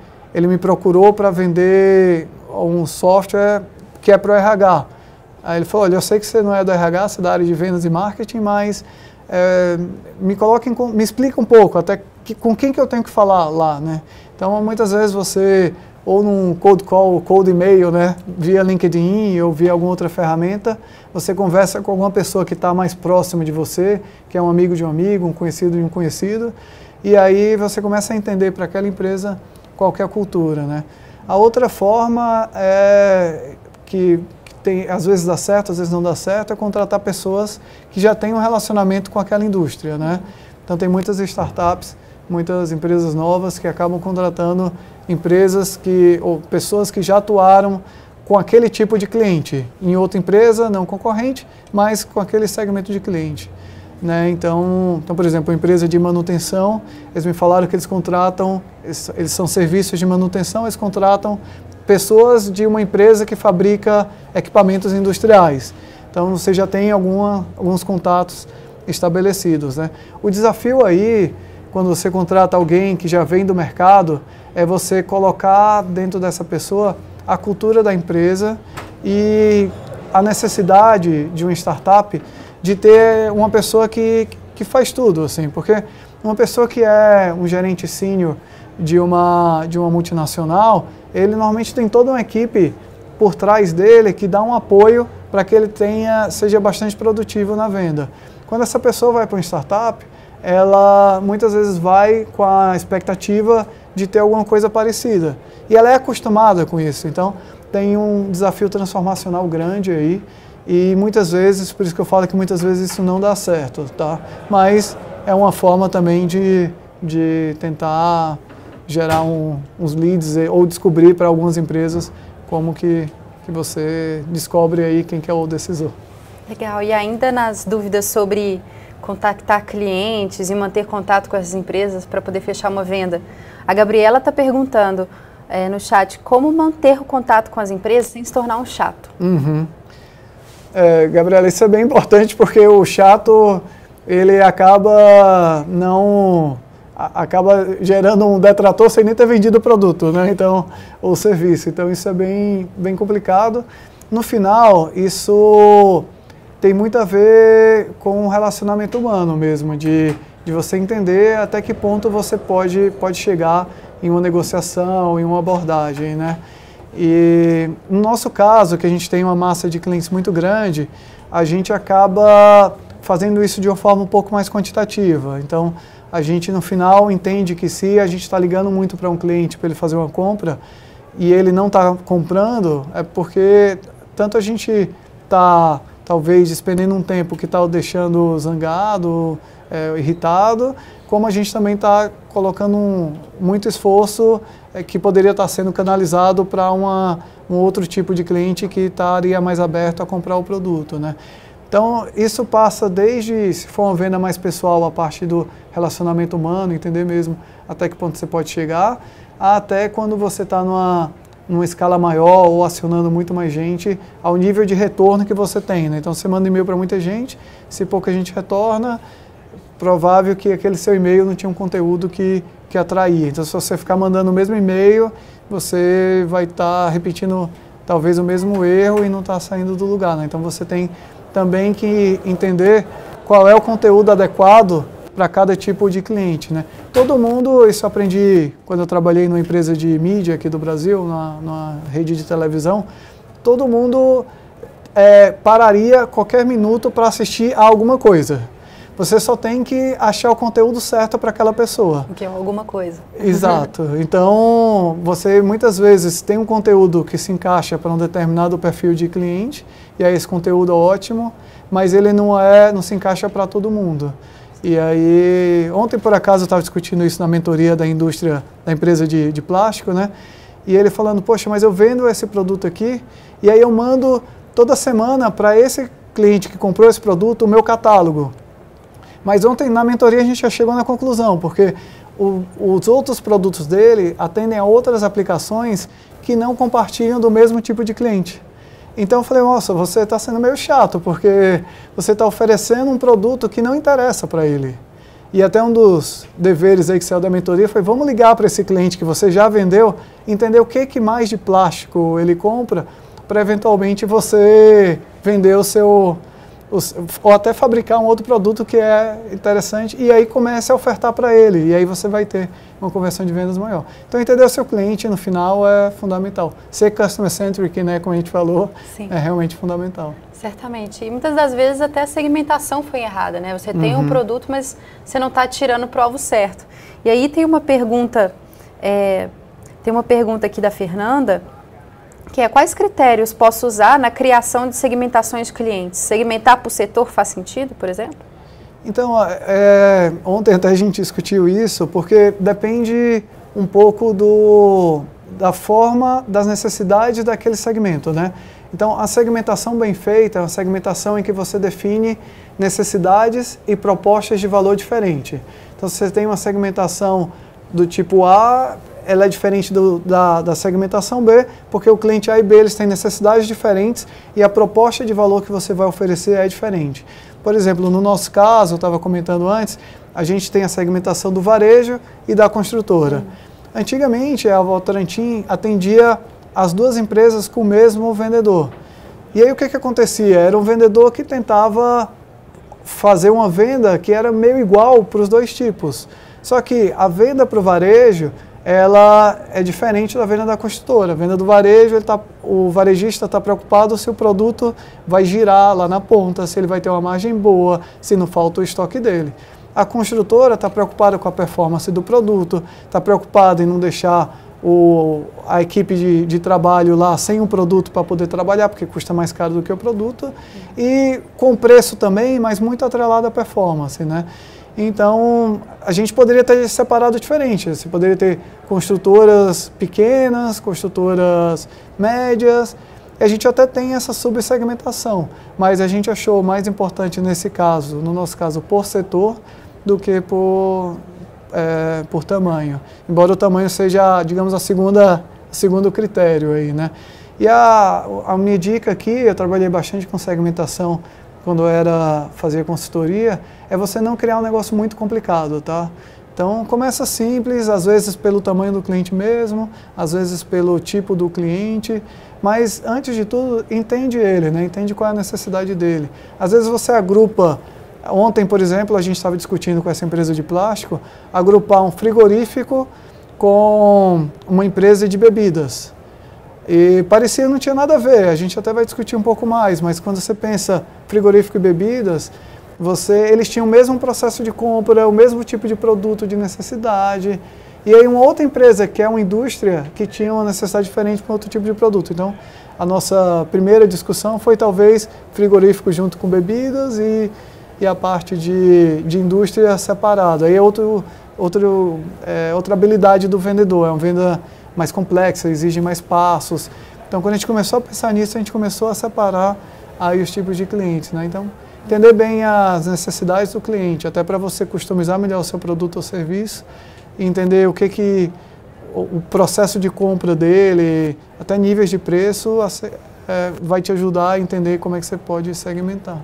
me procurou para vender um software que é para o RH. Aí ele falou, olha, eu sei que você não é do RH, você é da área de vendas e marketing, mas me explica um pouco, até com quem que eu tenho que falar lá, né? Então, muitas vezes você, ou num cold call, cold e-mail, né, via LinkedIn ou via alguma outra ferramenta, você conversa com alguma pessoa que está mais próxima de você, que é um amigo de um amigo, um conhecido de um conhecido, e aí você começa a entender para aquela empresa qual que é a cultura, né? A outra forma que às vezes dá certo, às vezes não dá certo, é contratar pessoas que já têm um relacionamento com aquela indústria, né? Então tem muitas startups, muitas empresas novas que acabam contratando empresas ou pessoas que já atuaram com aquele tipo de cliente, em outra empresa, não concorrente, mas com aquele segmento de cliente, né? Então, por exemplo, a empresa de manutenção, eles me falaram que eles contratam, eles são serviços de manutenção, eles contratam pessoas de uma empresa que fabrica equipamentos industriais. Então, você já tem alguns contatos estabelecidos, né? O desafio aí, quando você contrata alguém que já vem do mercado, é você colocar dentro dessa pessoa a cultura da empresa e a necessidade de uma startup de ter uma pessoa que faz tudo, assim, porque uma pessoa que é um gerente sênior de uma multinacional, ele normalmente tem toda uma equipe por trás dele que dá um apoio para que ele seja bastante produtivo na venda. Quando essa pessoa vai para uma startup, ela muitas vezes vai com a expectativa de ter alguma coisa parecida. E ela é acostumada com isso, então tem um desafio transformacional grande aí e muitas vezes, por isso que eu falo que muitas vezes isso não dá certo, tá? Mas é uma forma também de tentar gerar uns leads ou descobrir para algumas empresas como que você descobre aí quem que é o decisor. Legal, e ainda nas dúvidas sobre contactar clientes e manter contato com essas empresas para poder fechar uma venda, a Gabriela está perguntando no chat como manter o contato com as empresas sem se tornar um chato. Gabriela, isso é bem importante porque o chato, ele acaba gerando um detrator sem nem ter vendido o produto, né? Então, ou o serviço. Então, isso é bem complicado. No final, isso tem muito a ver com o relacionamento humano mesmo, de você entender até que ponto você pode chegar em uma negociação, em uma abordagem, né? E no nosso caso, que a gente tem uma massa de clientes muito grande, a gente acaba fazendo isso de uma forma um pouco mais quantitativa. Então, a gente no final entende que se a gente está ligando muito para um cliente para ele fazer uma compra e ele não está comprando, é porque tanto a gente está talvez despendendo um tempo que está o deixando zangado, irritado, como a gente também está colocando muito esforço que poderia estar sendo canalizado para um outro tipo de cliente que estaria mais aberto a comprar o produto, né? Então, isso passa desde, se for uma venda mais pessoal, a parte do relacionamento humano, entender mesmo até que ponto você pode chegar, até quando você está numa escala maior ou acionando muito mais gente, ao nível de retorno que você tem, né? Então, você manda e-mail para muita gente, se pouca gente retorna, provável que aquele seu e-mail não tinha um conteúdo que atraía. Então, se você ficar mandando o mesmo e-mail, você vai estar repetindo talvez o mesmo erro e não está saindo do lugar, né? Então, você tem também que entender qual é o conteúdo adequado para cada tipo de cliente, né? Todo mundo, isso eu aprendi quando eu trabalhei numa empresa de mídia aqui do Brasil, na rede de televisão, todo mundo pararia qualquer minuto para assistir a alguma coisa. Você só tem que achar o conteúdo certo para aquela pessoa. Que é alguma coisa. Exato. Então, você muitas vezes tem um conteúdo que se encaixa para um determinado perfil de cliente, e aí esse conteúdo é ótimo, mas ele não se encaixa para todo mundo. E aí, ontem por acaso eu estava discutindo isso na mentoria da indústria, da empresa de plástico, né? E ele falando, poxa, mas eu vendo esse produto aqui, e aí eu mando toda semana para esse cliente que comprou esse produto o meu catálogo. Mas ontem na mentoria a gente já chegou na conclusão, porque os outros produtos dele atendem a outras aplicações que não compartilham do mesmo tipo de cliente. Então eu falei, nossa, você está sendo meio chato, porque você está oferecendo um produto que não interessa para ele. E até um dos deveres aí que saiu da mentoria foi, vamos ligar para esse cliente que você já vendeu, entender o que mais de plástico ele compra, para eventualmente você vender ou até fabricar um outro produto que é interessante e aí comece a ofertar para ele, e aí você vai ter uma conversão de vendas maior. Então, entender o seu cliente no final é fundamental. Ser customer-centric, né, como a gente falou, sim, é realmente fundamental. Certamente. E muitas das vezes até a segmentação foi errada, né? Você tem um produto, mas você não está tirando para o alvo certo. E aí tem uma pergunta aqui da Fernanda, que é: quais critérios posso usar na criação de segmentações de clientes? Segmentar por setor faz sentido, por exemplo? Então, ontem até a gente discutiu isso, porque depende um pouco da forma, das necessidades daquele segmento, né? Então, a segmentação bem feita é uma segmentação em que você define necessidades e propostas de valor diferente. Então, se você tem uma segmentação do tipo A, ela é diferente da segmentação B, porque o cliente A e B eles têm necessidades diferentes e a proposta de valor que você vai oferecer é diferente. Por exemplo, no nosso caso, eu estava comentando antes, a gente tem a segmentação do varejo e da construtora. Antigamente, a Votorantim atendia as duas empresas com o mesmo vendedor. E aí o que acontecia? Era um vendedor que tentava fazer uma venda que era meio igual para os dois tipos. Só que a venda para o varejo, ela é diferente da venda da construtora. A venda do varejo, o varejista está preocupado se o produto vai girar lá na ponta, se ele vai ter uma margem boa, se não falta o estoque dele. A construtora está preocupada com a performance do produto, está preocupada em não deixar a equipe de trabalho lá sem um produto para poder trabalhar, porque custa mais caro do que o produto, e com preço também, mas muito atrelado à performance, né? Então, a gente poderia ter separado diferente. Você poderia ter construtoras pequenas, construtoras médias, e a gente até tem essa subsegmentação, mas a gente achou mais importante nesse caso, no nosso caso, por setor, do que por tamanho. Embora o tamanho seja, digamos, segundo critério aí, né? E a minha dica aqui, eu trabalhei bastante com segmentação quando eu fazia consultoria, é você não criar um negócio muito complicado, tá? Então, começa simples, às vezes pelo tamanho do cliente mesmo, às vezes pelo tipo do cliente, mas antes de tudo, entende ele, né? Entende qual é a necessidade dele. Às vezes você agrupa, ontem, por exemplo, a gente estava discutindo com essa empresa de plástico, agrupar um frigorífico com uma empresa de bebidas. E parecia que não tinha nada a ver, a gente até vai discutir um pouco mais, mas quando você pensa frigorífico e bebidas, eles tinham o mesmo processo de compra, o mesmo tipo de produto de necessidade, e aí uma outra empresa, que é uma indústria, que tinha uma necessidade diferente para outro tipo de produto. Então, a nossa primeira discussão foi talvez frigorífico junto com bebidas e a parte de indústria separada. Aí é outra habilidade do vendedor, é uma venda mais complexa, exige mais passos. Então, quando a gente começou a pensar nisso, a gente começou a separar aí os tipos de clientes, né? Então, entender bem as necessidades do cliente, até para você customizar melhor o seu produto ou serviço, e entender o processo de compra dele, até níveis de preço, vai te ajudar a entender como é que você pode segmentar.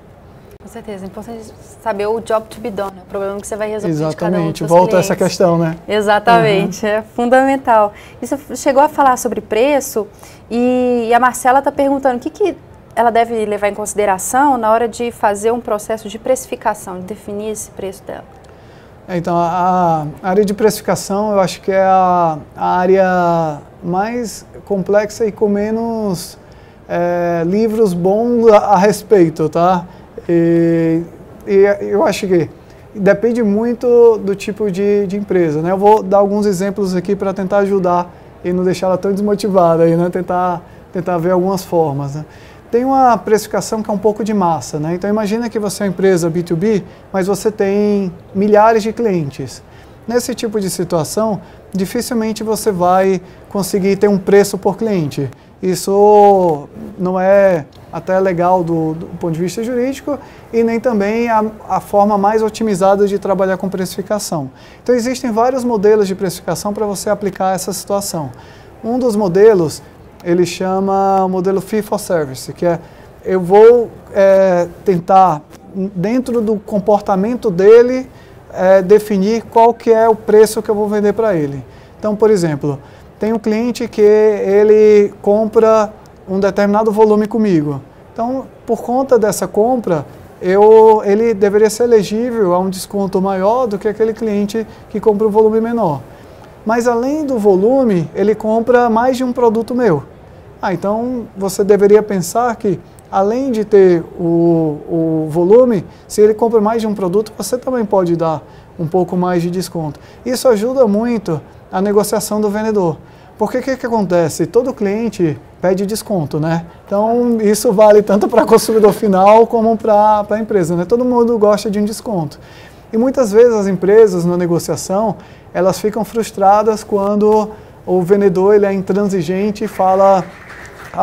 Com certeza, é importante saber o job to be done, o problema que você vai resolver. Exatamente, volta a essa questão, né? Exatamente, é fundamental. E você chegou a falar sobre preço e a Marcela está perguntando o que ela deve levar em consideração na hora de fazer um processo de precificação, de definir esse preço dela. Então, a área de precificação eu acho que é a área mais complexa e com menos livros bons a respeito, tá? E eu acho que depende muito do tipo de empresa, né? Eu vou dar alguns exemplos aqui para tentar ajudar e não deixar ela tão desmotivada, aí, né? Tentar ver algumas formas, né? Tem uma precificação que é um pouco de massa, né? Então imagina que você é uma empresa B2B, mas você tem milhares de clientes. Nesse tipo de situação, dificilmente você vai conseguir ter um preço por cliente. Isso não é até legal do ponto de vista jurídico e nem também a forma mais otimizada de trabalhar com precificação. Então existem vários modelos de precificação para você aplicar essa situação. Um dos modelos, ele chama o modelo Fee for Service, que é eu vou tentar, dentro do comportamento dele, definir qual que é o preço que eu vou vender para ele. Então, por exemplo, tem um cliente que ele compra um determinado volume comigo. Então, por conta dessa compra, ele deveria ser elegível a um desconto maior do que aquele cliente que compra um volume menor. Mas além do volume, ele compra mais de um produto meu. Então você deveria pensar que, além de ter o volume, se ele compra mais de um produto, você também pode dar um pouco mais de desconto. Isso ajuda muito a negociação do vendedor. Porque o que acontece? Todo cliente pede desconto, né? Então isso vale tanto para o consumidor final como para a empresa, né? Todo mundo gosta de um desconto. E muitas vezes as empresas, na negociação, elas ficam frustradas quando o vendedor ele é intransigente e fala: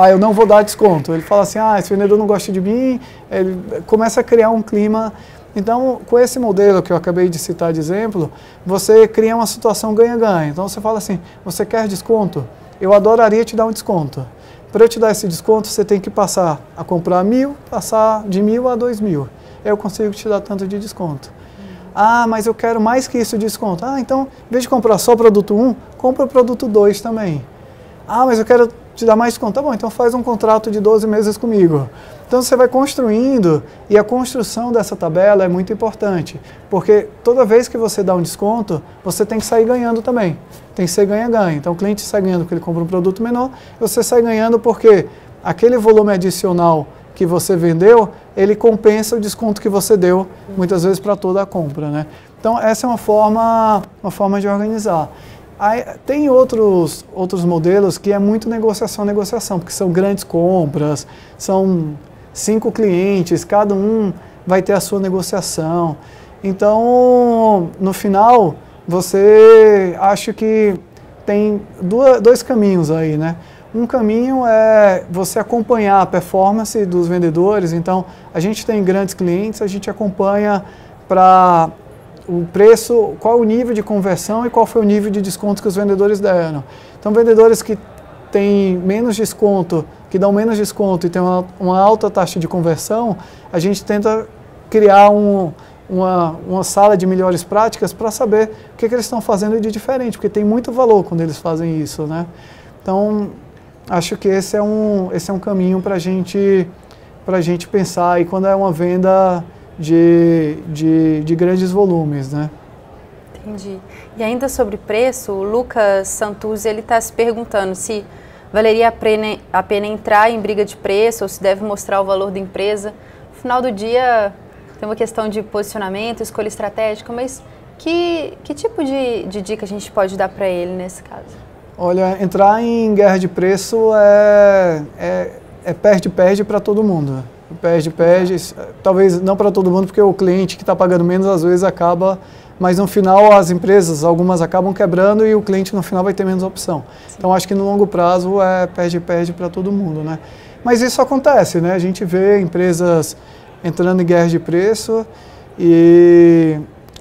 eu não vou dar desconto. Ele fala assim: esse vendedor não gosta de mim. Ele começa a criar um clima. Então, com esse modelo que eu acabei de citar de exemplo, você cria uma situação ganha-ganha. Então você fala assim: você quer desconto? Eu adoraria te dar um desconto. Para eu te dar esse desconto, você tem que passar a comprar 1.000, passar de 1.000 a 2.000. eu consigo te dar tanto de desconto. Ah, mas eu quero mais que isso de desconto. Ah, então, em vez de comprar só o produto 1, compra o produto 2 também. Ah, mas eu quero te dar mais desconto. Tá bom, então faz um contrato de 12 meses comigo. Então você vai construindo, e a construção dessa tabela é muito importante, porque toda vez que você dá um desconto, você tem que sair ganhando também. Tem que ser ganha-ganha. Então o cliente sai ganhando porque ele compra um produto menor, você sai ganhando porque aquele volume adicional que você vendeu, ele compensa o desconto que você deu, muitas vezes para toda a compra, né? Então essa é uma forma de organizar. Aí, tem outros modelos que é muito negociação, porque são grandes compras, são 5 clientes, cada um vai ter a sua negociação. Então, no final, você acha que tem dois caminhos aí, né? Um caminho é você acompanhar a performance dos vendedores. Então, a gente tem grandes clientes, a gente acompanha para o preço, qual é o nível de conversão e qual foi o nível de desconto que os vendedores deram. Então, vendedores que têm menos desconto, que dão menos desconto e tem uma alta taxa de conversão, a gente tenta criar uma sala de melhores práticas para saber o que eles estão fazendo de diferente, porque tem muito valor quando eles fazem isso, né? Então, acho que esse é um caminho para a gente pensar, e quando é uma venda de grandes volumes, né? Entendi. E ainda sobre preço, o Lucas Santos, ele está se perguntando se valeria a pena entrar em briga de preço ou se deve mostrar o valor da empresa. No final do dia, tem uma questão de posicionamento, escolha estratégica, mas que tipo de dica a gente pode dar para ele nesse caso? Olha, entrar em guerra de preço é perde-perde para todo mundo. Perde, talvez não para todo mundo, porque o cliente que está pagando menos às vezes acaba, mas no final as empresas, algumas acabam quebrando e o cliente no final vai ter menos opção. Sim. Então acho que no longo prazo é perde para todo mundo, né? Mas isso acontece, né? A gente vê empresas entrando em guerra de preço, e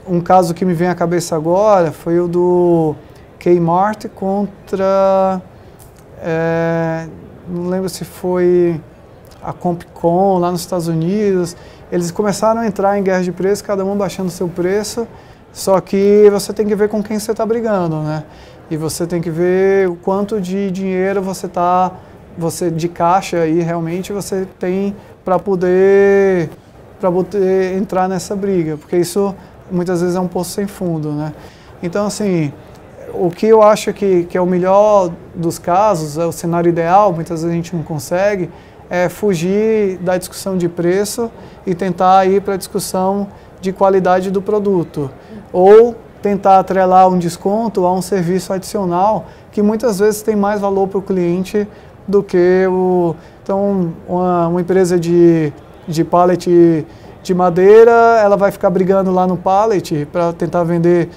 um caso que me vem à cabeça agora foi o do Kmart contra, não lembro se foi a Compcom lá nos Estados Unidos. Eles começaram a entrar em guerra de preço, cada um baixando o seu preço, só que você tem que ver com quem você está brigando, né? E você tem que ver o quanto de dinheiro você de caixa aí realmente você tem para poder entrar nessa briga, porque isso muitas vezes é um poço sem fundo, né? Então, assim, o que eu acho que é o melhor dos casos, é o cenário ideal, muitas vezes a gente não consegue, é fugir da discussão de preço e tentar ir para a discussão de qualidade do produto. Ou tentar atrelar um desconto a um serviço adicional que muitas vezes tem mais valor para o cliente do que o... Então, uma empresa de pallet de madeira, ela vai ficar brigando lá no pallet para tentar vender...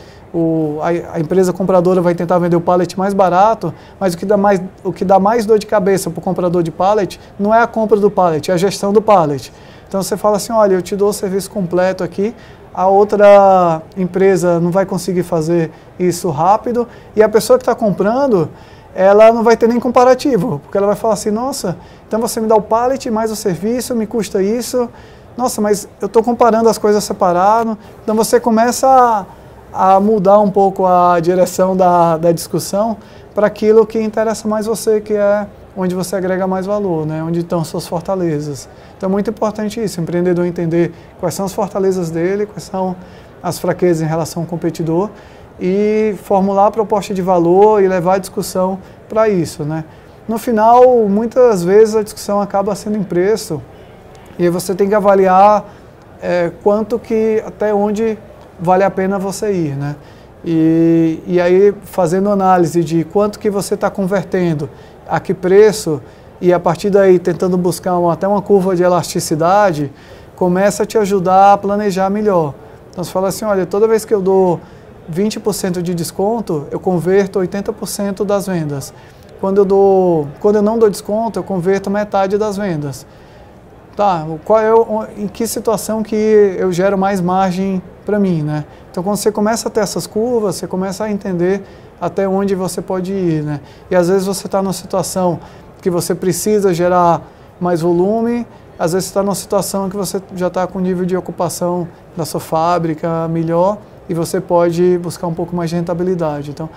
A empresa compradora vai tentar vender o pallet mais barato, mas o que dá mais dor de cabeça para o comprador de pallet não é a compra do pallet, é a gestão do pallet. Então você fala assim, olha, eu te dou o serviço completo aqui, a outra empresa não vai conseguir fazer isso rápido, e a pessoa que está comprando, ela não vai ter nem comparativo, porque ela vai falar assim, nossa, então você me dá o pallet mais o serviço, me custa isso, nossa, mas eu estou comparando as coisas separado. Então você começa a mudar um pouco a direção da discussão para aquilo que interessa mais você, que é onde você agrega mais valor, né? Onde estão suas fortalezas. Então é muito importante isso, o empreendedor entender quais são as fortalezas dele, quais são as fraquezas em relação ao competidor, e formular a proposta de valor e levar a discussão para isso, né? No final, muitas vezes a discussão acaba sendo em preço, e aí você tem que avaliar até onde vale a pena você ir, né? E aí, fazendo análise de quanto que você está convertendo, a que preço, e a partir daí tentando buscar até uma curva de elasticidade, começa a te ajudar a planejar melhor. Então você fala assim, olha, toda vez que eu dou 20% de desconto, eu converto 80% das vendas. Quando eu não dou desconto, eu converto metade das vendas. Tá, em que situação que eu gero mais margem para mim, né? Então, quando você começa a ter essas curvas, você começa a entender até onde você pode ir, né? E às vezes você está numa situação que você precisa gerar mais volume, às vezes você está numa situação que você já está com o nível de ocupação da sua fábrica melhor e você pode buscar um pouco mais de rentabilidade. Então,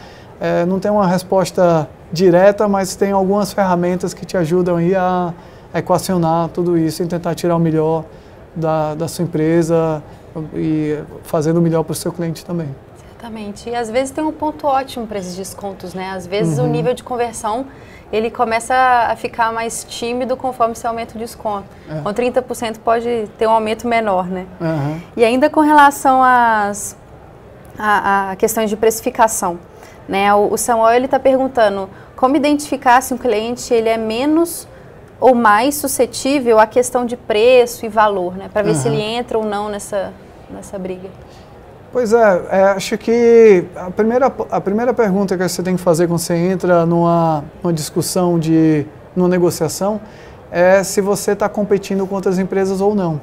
não tem uma resposta direta, mas tem algumas ferramentas que te ajudam aí a equacionar tudo isso e tentar tirar o melhor da sua empresa e fazendo o melhor para o seu cliente também. Certamente. E às vezes tem um ponto ótimo para esses descontos, né? Às vezes o nível de conversão ele começa a ficar mais tímido conforme você aumenta o desconto. Com 30% pode ter um aumento menor, né? E ainda com relação a questões de precificação, né? O Samuel está perguntando como identificar se um cliente ele é menos ou mais suscetível à questão de preço e valor, né? Para ver se ele entra ou não nessa briga. Pois acho que a primeira pergunta que você tem que fazer quando você entra numa discussão, numa negociação, é se você está competindo com outras empresas ou não.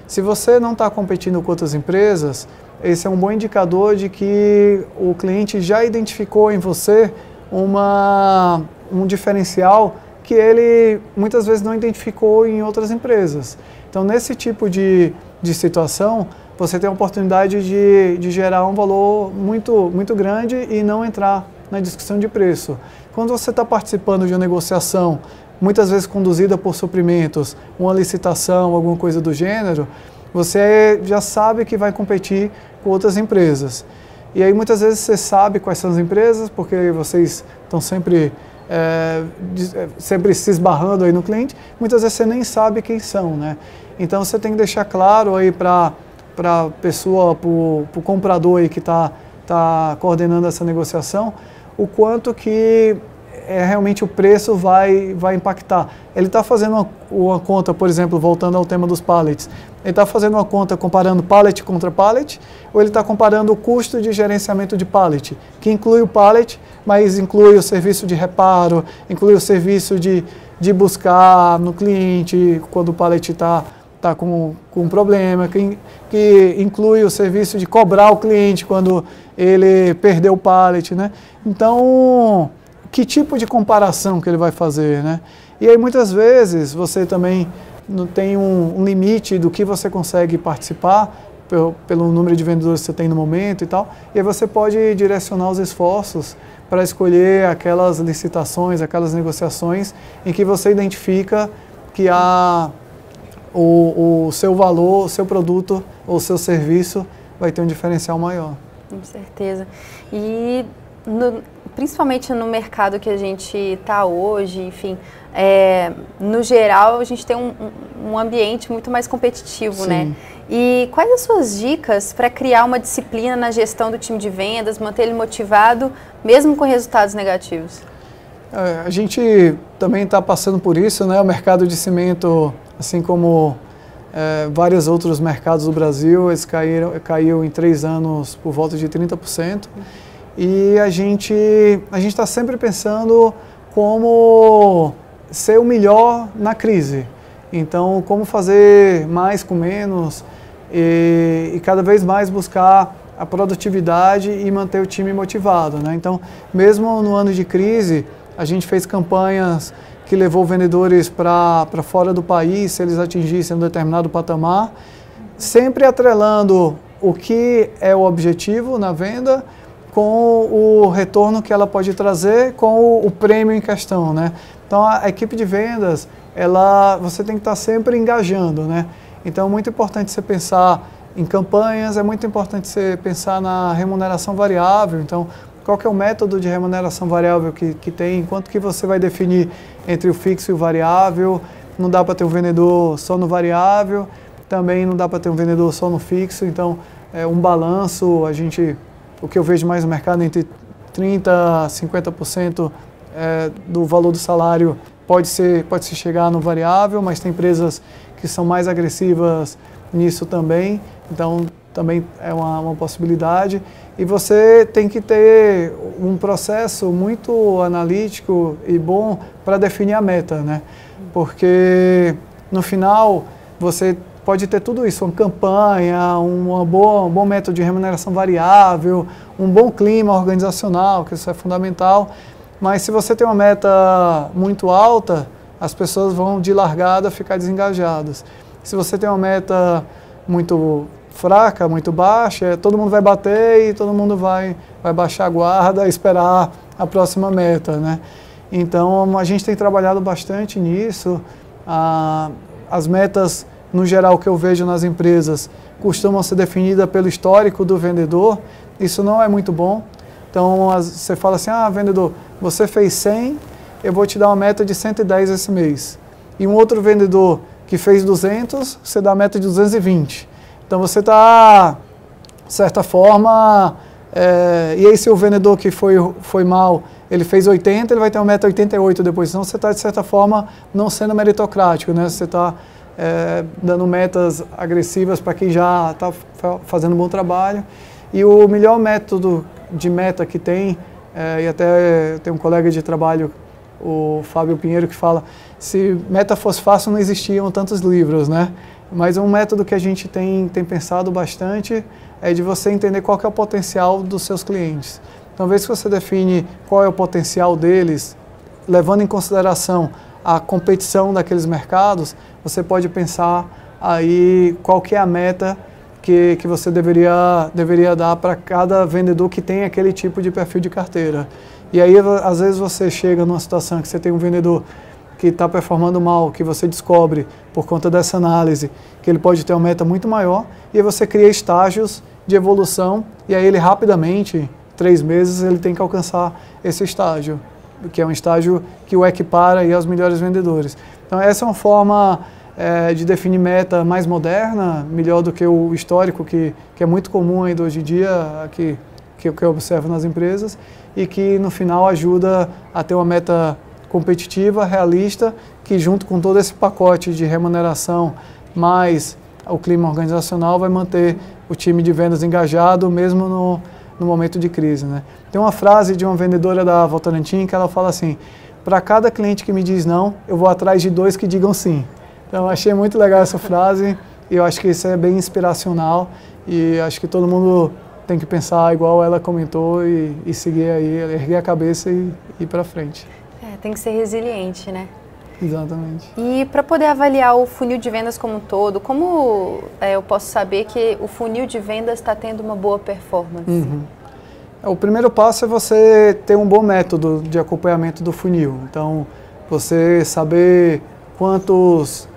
Se você não está competindo com outras empresas, esse é um bom indicador de que o cliente já identificou em você um diferencial que ele muitas vezes não identificou em outras empresas. Então, nesse tipo de situação, você tem a oportunidade de gerar um valor muito grande e não entrar na discussão de preço. Quando você está participando de uma negociação, muitas vezes conduzida por suprimentos, uma licitação, alguma coisa do gênero, você já sabe que vai competir com outras empresas. E aí muitas vezes você sabe quais são as empresas, porque vocês estão sempre se esbarrando aí no cliente, muitas vezes você nem sabe quem são, né? Então você tem que deixar claro aí para a pessoa, para o comprador aí que está coordenando essa negociação, o quanto que realmente o preço vai impactar. Ele está fazendo uma conta, por exemplo, voltando ao tema dos pallets, ele está fazendo uma conta comparando pallet contra pallet, ou ele está comparando o custo de gerenciamento de pallet, que inclui o pallet, mas inclui o serviço de reparo, inclui o serviço de buscar no cliente quando o pallet está com um problema, que inclui o serviço de cobrar o cliente quando ele perdeu o pallet, né? Então, que tipo de comparação que ele vai fazer, né? E aí muitas vezes você também não tem um limite do que você consegue participar pelo número de vendedores que você tem no momento e tal, e aí você pode direcionar os esforços para escolher aquelas licitações, aquelas negociações em que você identifica que o seu valor, o seu produto ou o seu serviço vai ter um diferencial maior. Com certeza. E principalmente no mercado que a gente está hoje, enfim, no geral a gente tem um ambiente muito mais competitivo, né? E quais as suas dicas para criar uma disciplina na gestão do time de vendas, manter ele motivado, mesmo com resultados negativos? A gente também está passando por isso, né? O mercado de cimento, assim como vários outros mercados do Brasil, eles caiu em 3 anos por volta de 30%. E a gente está sempre pensando como ser o melhor na crise. Então, como fazer mais com menos e cada vez mais buscar a produtividade e manter o time motivado, né? Então, mesmo no ano de crise, a gente fez campanhas que levou vendedores para fora do país, se eles atingissem um determinado patamar, sempre atrelando o que é o objetivo na venda com o retorno que ela pode trazer com o prêmio em questão, né? Então, a equipe de vendas, você tem que estar sempre engajando, né? Então, é muito importante você pensar em campanhas, é muito importante você pensar na remuneração variável. Então, qual que é o método de remuneração variável que tem, quanto que você vai definir entre o fixo e o variável. Não dá para ter um vendedor só no variável, também não dá para ter um vendedor só no fixo. Então, um balanço, o que eu vejo mais no mercado, entre 30% a 50% do valor do salário pode se chegar no variável, mas tem empresas que são mais agressivas nisso também, então também é uma possibilidade. E você tem que ter um processo muito analítico e bom para definir a meta, né? Porque no final você pode ter tudo isso, uma campanha, um bom método de remuneração variável, um bom clima organizacional, que isso é fundamental, mas se você tem uma meta muito alta, as pessoas vão de largada ficar desengajadas. Se você tem uma meta muito fraca, muito baixa, todo mundo vai bater e todo mundo vai baixar a guarda e esperar a próxima meta, né? Então, a gente tem trabalhado bastante nisso. As metas, no geral, que eu vejo nas empresas, costumam ser definidas pelo histórico do vendedor. Isso não é muito bom. Então, você fala assim, vendedor, você fez 100, eu vou te dar uma meta de 110 esse mês. E um outro vendedor que fez 200, você dá a meta de 220. Então, você está, de certa forma, e aí se o vendedor que foi mal, ele fez 80, ele vai ter uma meta 88 depois. Então, você está, de certa forma, não sendo meritocrático, né? Você está dando metas agressivas para quem já está fazendo um bom trabalho. E o melhor método de meta que tem, e até tem um colega de trabalho, o Fábio Pinheiro, que fala, se meta fosse fácil não existiam tantos livros, né? Mas um método que a gente tem pensado bastante é de você entender qual que é o potencial dos seus clientes. Então, uma vez que você define qual é o potencial deles, levando em consideração a competição daqueles mercados, você pode pensar aí qual que é a meta que você deveria dar para cada vendedor que tem aquele tipo de perfil de carteira. E aí, às vezes, você chega numa situação que você tem um vendedor que está performando mal, que você descobre, por conta dessa análise, que ele pode ter uma meta muito maior, e aí você cria estágios de evolução, e aí ele rapidamente, 3 meses, ele tem que alcançar esse estágio, que é um estágio que o equipara aí aos melhores vendedores. Então, essa é uma forma de definir meta mais moderna, melhor do que o histórico, que é muito comum ainda hoje em dia, que eu observo nas empresas, e que no final ajuda a ter uma meta competitiva, realista, que junto com todo esse pacote de remuneração, mais o clima organizacional, vai manter o time de vendas engajado, mesmo no momento de crise, né? Tem uma frase de uma vendedora da Votorantim que ela fala assim, para cada cliente que me diz não, eu vou atrás de 2 que digam sim. Então, eu achei muito legal essa frase, e eu acho que isso é bem inspiracional, e acho que todo mundo tem que pensar igual ela comentou e seguir aí, erguer a cabeça e ir para frente. Tem que ser resiliente, né? Exatamente. E para poder avaliar o funil de vendas como um todo, como eu posso saber que o funil de vendas está tendo uma boa performance? Uhum. O primeiro passo é você ter um bom método de acompanhamento do funil. Então, você saber quantas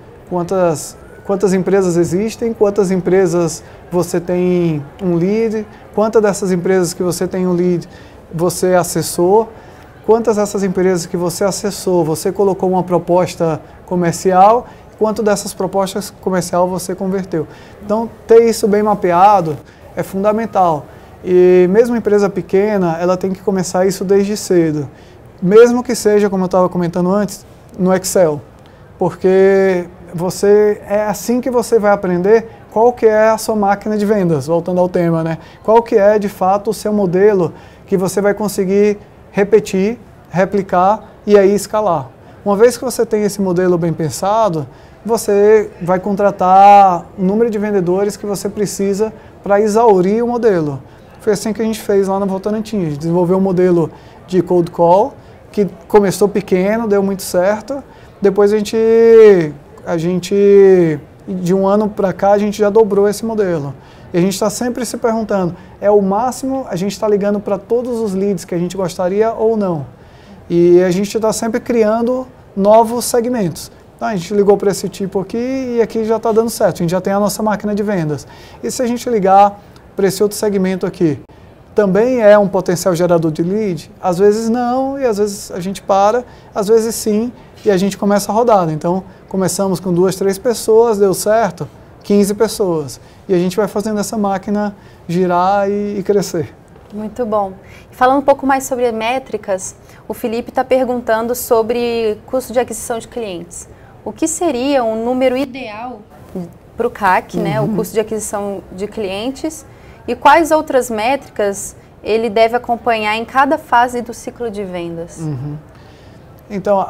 empresas existem, quantas empresas você tem um lead, quantas dessas empresas que você tem um lead você acessou, quantas dessas empresas que você acessou você colocou uma proposta comercial, quanto dessas propostas comercial você converteu. Então, ter isso bem mapeado é fundamental. E mesmo empresa pequena, ela tem que começar isso desde cedo. Mesmo que seja, como eu estava comentando antes, no Excel. Porque é assim que você vai aprender qual que é a sua máquina de vendas, voltando ao tema, né? Qual que é, de fato, o seu modelo que você vai conseguir repetir, replicar e aí escalar. Uma vez que você tem esse modelo bem pensado, você vai contratar o número de vendedores que você precisa para exaurir o modelo. Foi assim que a gente fez lá na Votorantim. A gente desenvolveu um modelo de cold call, que começou pequeno, deu muito certo. Depois a gente de um ano para cá, a gente já dobrou esse modelo. E a gente está sempre se perguntando, é o máximo, a gente está ligando para todos os leads que a gente gostaria ou não? E a gente está sempre criando novos segmentos. Então, a gente ligou para esse tipo aqui e aqui já está dando certo, a gente já tem a nossa máquina de vendas. E se a gente ligar para esse outro segmento aqui, também é um potencial gerador de lead? Às vezes não, e às vezes a gente para, às vezes sim, e a gente começa a rodada. Então, começamos com 2, 3 pessoas, deu certo, 15 pessoas. E a gente vai fazendo essa máquina girar e crescer. Muito bom. Falando um pouco mais sobre métricas, o Felipe está perguntando sobre custo de aquisição de clientes. O que seria um número ideal para o CAC, né, o custo de aquisição de clientes, e quais outras métricas ele deve acompanhar em cada fase do ciclo de vendas? Então,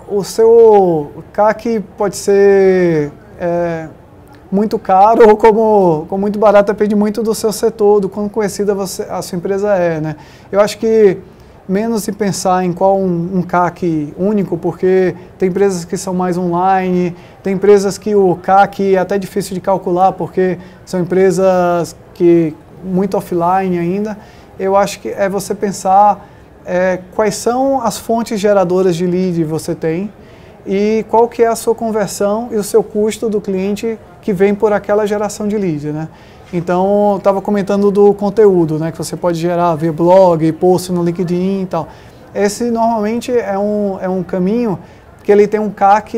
o seu CAC pode ser muito caro ou como muito barato, depende muito do seu setor, do quão conhecida a sua empresa é, né? Eu acho que menos em pensar em qual um CAC único, porque tem empresas que são mais online, tem empresas que o CAC é até difícil de calcular, porque são empresas que muito offline ainda. Eu acho que é você pensar quais são as fontes geradoras de lead que você tem e qual que é a sua conversão e o seu custo do cliente que vem por aquela geração de lead, né? Então, eu estava comentando do conteúdo, né, que você pode gerar via blog, post no LinkedIn e tal. Esse normalmente é um caminho que ele tem um CAC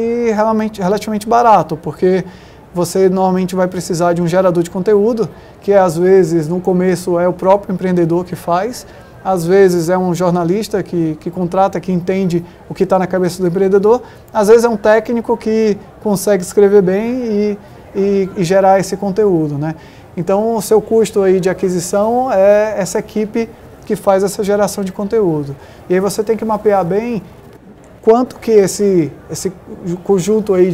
relativamente barato, porque você normalmente vai precisar de um gerador de conteúdo, que às vezes no começo é o próprio empreendedor que faz, às vezes é um jornalista que contrata, que entende o que está na cabeça do empreendedor, às vezes é um técnico que consegue escrever bem e gerar esse conteúdo, né? Então, o seu custo aí de aquisição é essa equipe que faz essa geração de conteúdo. E aí você tem que mapear bem quanto que esse conjunto aí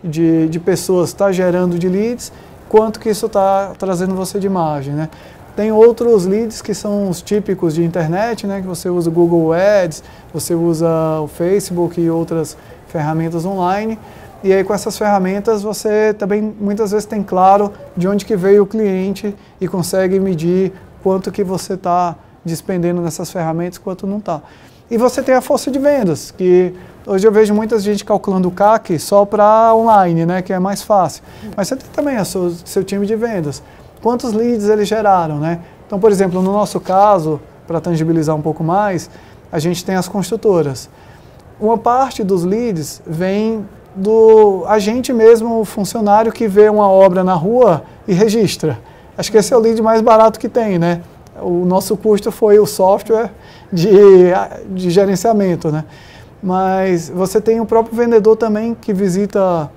de pessoas está gerando de leads, quanto que isso está trazendo você de margem, né? Tem outros leads que são os típicos de internet, né? Que você usa o Google Ads, você usa o Facebook e outras ferramentas online. E aí com essas ferramentas você também muitas vezes tem claro de onde que veio o cliente e consegue medir quanto que você está despendendo nessas ferramentas, quanto não está. E você tem a força de vendas, que hoje eu vejo muita gente calculando o CAC só para online, né, que é mais fácil. Mas você tem também o seu time de vendas. Quantos leads eles geraram, né? Então, por exemplo, no nosso caso, para tangibilizar um pouco mais, a gente tem as construtoras. Uma parte dos leads vem do agente mesmo, o funcionário que vê uma obra na rua e registra. Acho que esse é o lead mais barato que tem, né? O nosso custo foi o software de gerenciamento, né? Mas você tem o próprio vendedor também que visita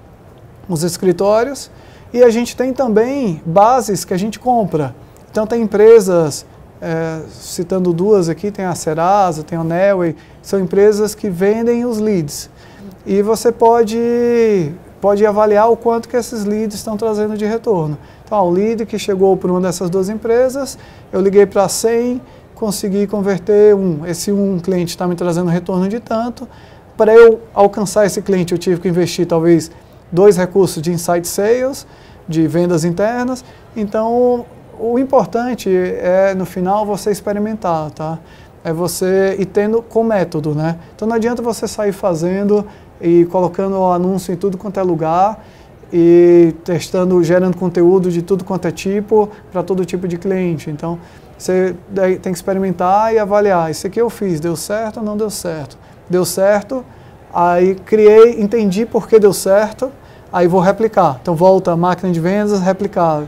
os escritórios e a gente tem também bases que a gente compra. Então tem empresas, citando duas aqui, tem a Serasa, tem a Nelway, são empresas que vendem os leads. E você pode avaliar o quanto que esses leads estão trazendo de retorno. Então, o lead que chegou por uma dessas duas empresas, eu liguei para 100, consegui converter esse cliente está me trazendo retorno de tanto. Para eu alcançar esse cliente, eu tive que investir talvez 2 recursos de insight sales, de vendas internas. Então, o importante é, no final, você experimentar, tá? É você ir tendo com método, né? Então, não adianta você sair fazendo e colocando o anúncio em tudo quanto é lugar e testando, gerando conteúdo de tudo quanto é tipo, para todo tipo de cliente. Então, você tem que experimentar e avaliar. Isso aqui eu fiz, deu certo ou não deu certo? Deu certo, aí criei, entendi por que deu certo, aí vou replicar. Então, volta a máquina de vendas, replicar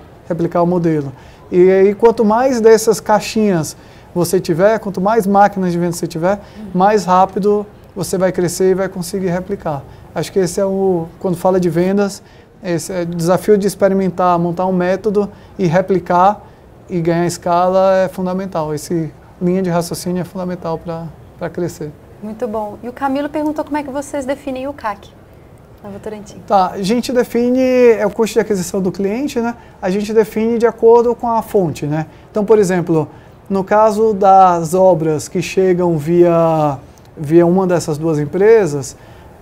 o modelo. E aí, quanto mais dessas caixinhas você tiver, quanto mais máquinas de vendas você tiver, mais rápido você vai crescer e vai conseguir replicar. Acho que esse é quando fala de vendas, esse é o desafio de experimentar, montar um método e replicar e ganhar escala é fundamental. Esse linha de raciocínio é fundamental para crescer. Muito bom. E o Camilo perguntou como é que vocês definem o CAC na Votorantim. Tá, a gente define, o custo de aquisição do cliente, né? A gente define de acordo com a fonte, né? Então, por exemplo, no caso das obras que chegam via uma dessas duas empresas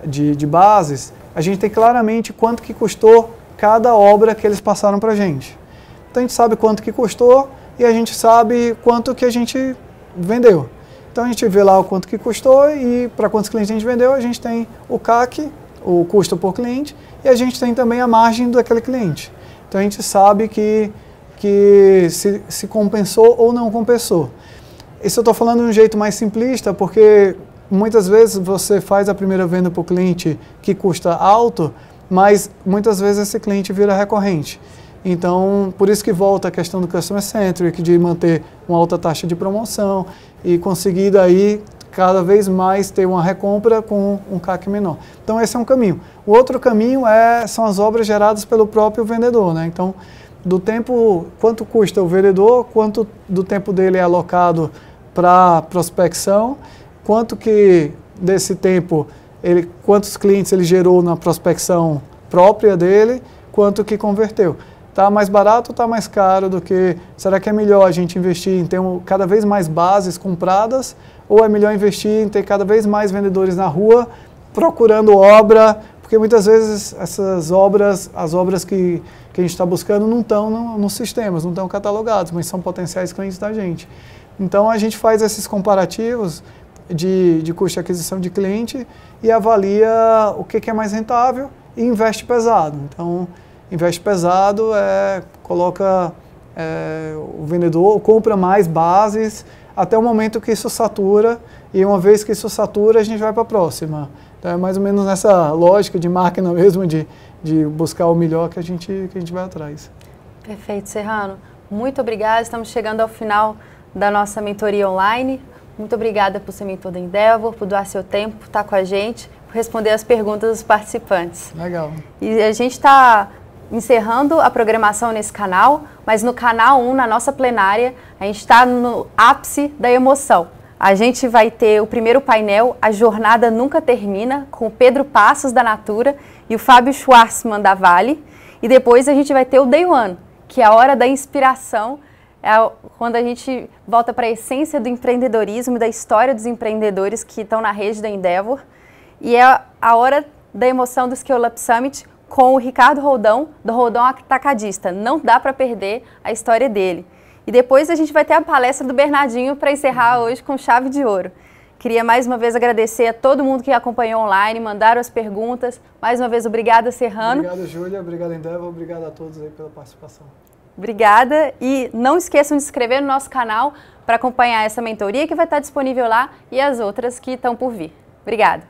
de bases, a gente tem claramente quanto que custou cada obra que eles passaram para a gente. Então a gente sabe quanto que custou e a gente sabe quanto que a gente vendeu. Então a gente vê lá o quanto que custou e para quantos clientes a gente vendeu, a gente tem o CAC, o custo por cliente, e a gente tem também a margem daquele cliente. Então a gente sabe que se compensou ou não compensou. Isso eu estou falando de um jeito mais simplista, porque muitas vezes você faz a primeira venda para o cliente que custa alto, mas muitas vezes esse cliente vira recorrente. Então, por isso que volta a questão do Customer Centric, de manter uma alta taxa de promoção e conseguir daí cada vez mais ter uma recompra com um CAC menor. Então, esse é um caminho. O outro caminho são as obras geradas pelo próprio vendedor, né? Então, do tempo, quanto custa o vendedor, quanto do tempo dele é alocado para prospecção, quanto que desse tempo, quantos clientes ele gerou na prospecção própria dele, quanto que converteu. Está mais barato ou está mais caro do que... Será que é melhor a gente investir em ter cada vez mais bases compradas ou é melhor investir em ter cada vez mais vendedores na rua procurando obra? Porque muitas vezes essas obras, as obras que a gente está buscando não estão nos sistemas, não estão catalogados, mas são potenciais clientes da gente. Então a gente faz esses comparativos de custo de aquisição de cliente e avalia o que é mais rentável e investe pesado. Então, investe pesado, coloca o vendedor, compra mais bases até o momento que isso satura, e uma vez que isso satura, a gente vai para a próxima. Então é mais ou menos nessa lógica de máquina mesmo, de buscar o melhor que a gente vai atrás. Perfeito, Serrano. Muito obrigada, estamos chegando ao final da nossa mentoria online. Muito obrigada por ser mentor da Endeavor, por doar seu tempo, por estar com a gente, por responder as perguntas dos participantes. Legal. E a gente está encerrando a programação nesse canal, mas no canal 1, na nossa plenária, a gente está no ápice da emoção. A gente vai ter o primeiro painel, A Jornada Nunca Termina, com o Pedro Passos, da Natura, e o Fábio Schwarzman, da Vale. E depois a gente vai ter o Day One, que é a hora da inspiração, quando a gente volta para a essência do empreendedorismo, da história dos empreendedores que estão na rede da Endeavor. E é a hora da emoção do Scale Up Summit com o Ricardo Roldão, do Roldão Atacadista. Não dá para perder a história dele. E depois a gente vai ter a palestra do Bernardinho para encerrar hoje com chave de ouro. Queria mais uma vez agradecer a todo mundo que acompanhou online, mandaram as perguntas. Mais uma vez, obrigada, Serrano. Obrigado, Júlia. Obrigado, Endeavor. Obrigado a todos aí pela participação. Obrigada. E não esqueçam de se inscrever no nosso canal para acompanhar essa mentoria que vai estar disponível lá e as outras que estão por vir. Obrigada.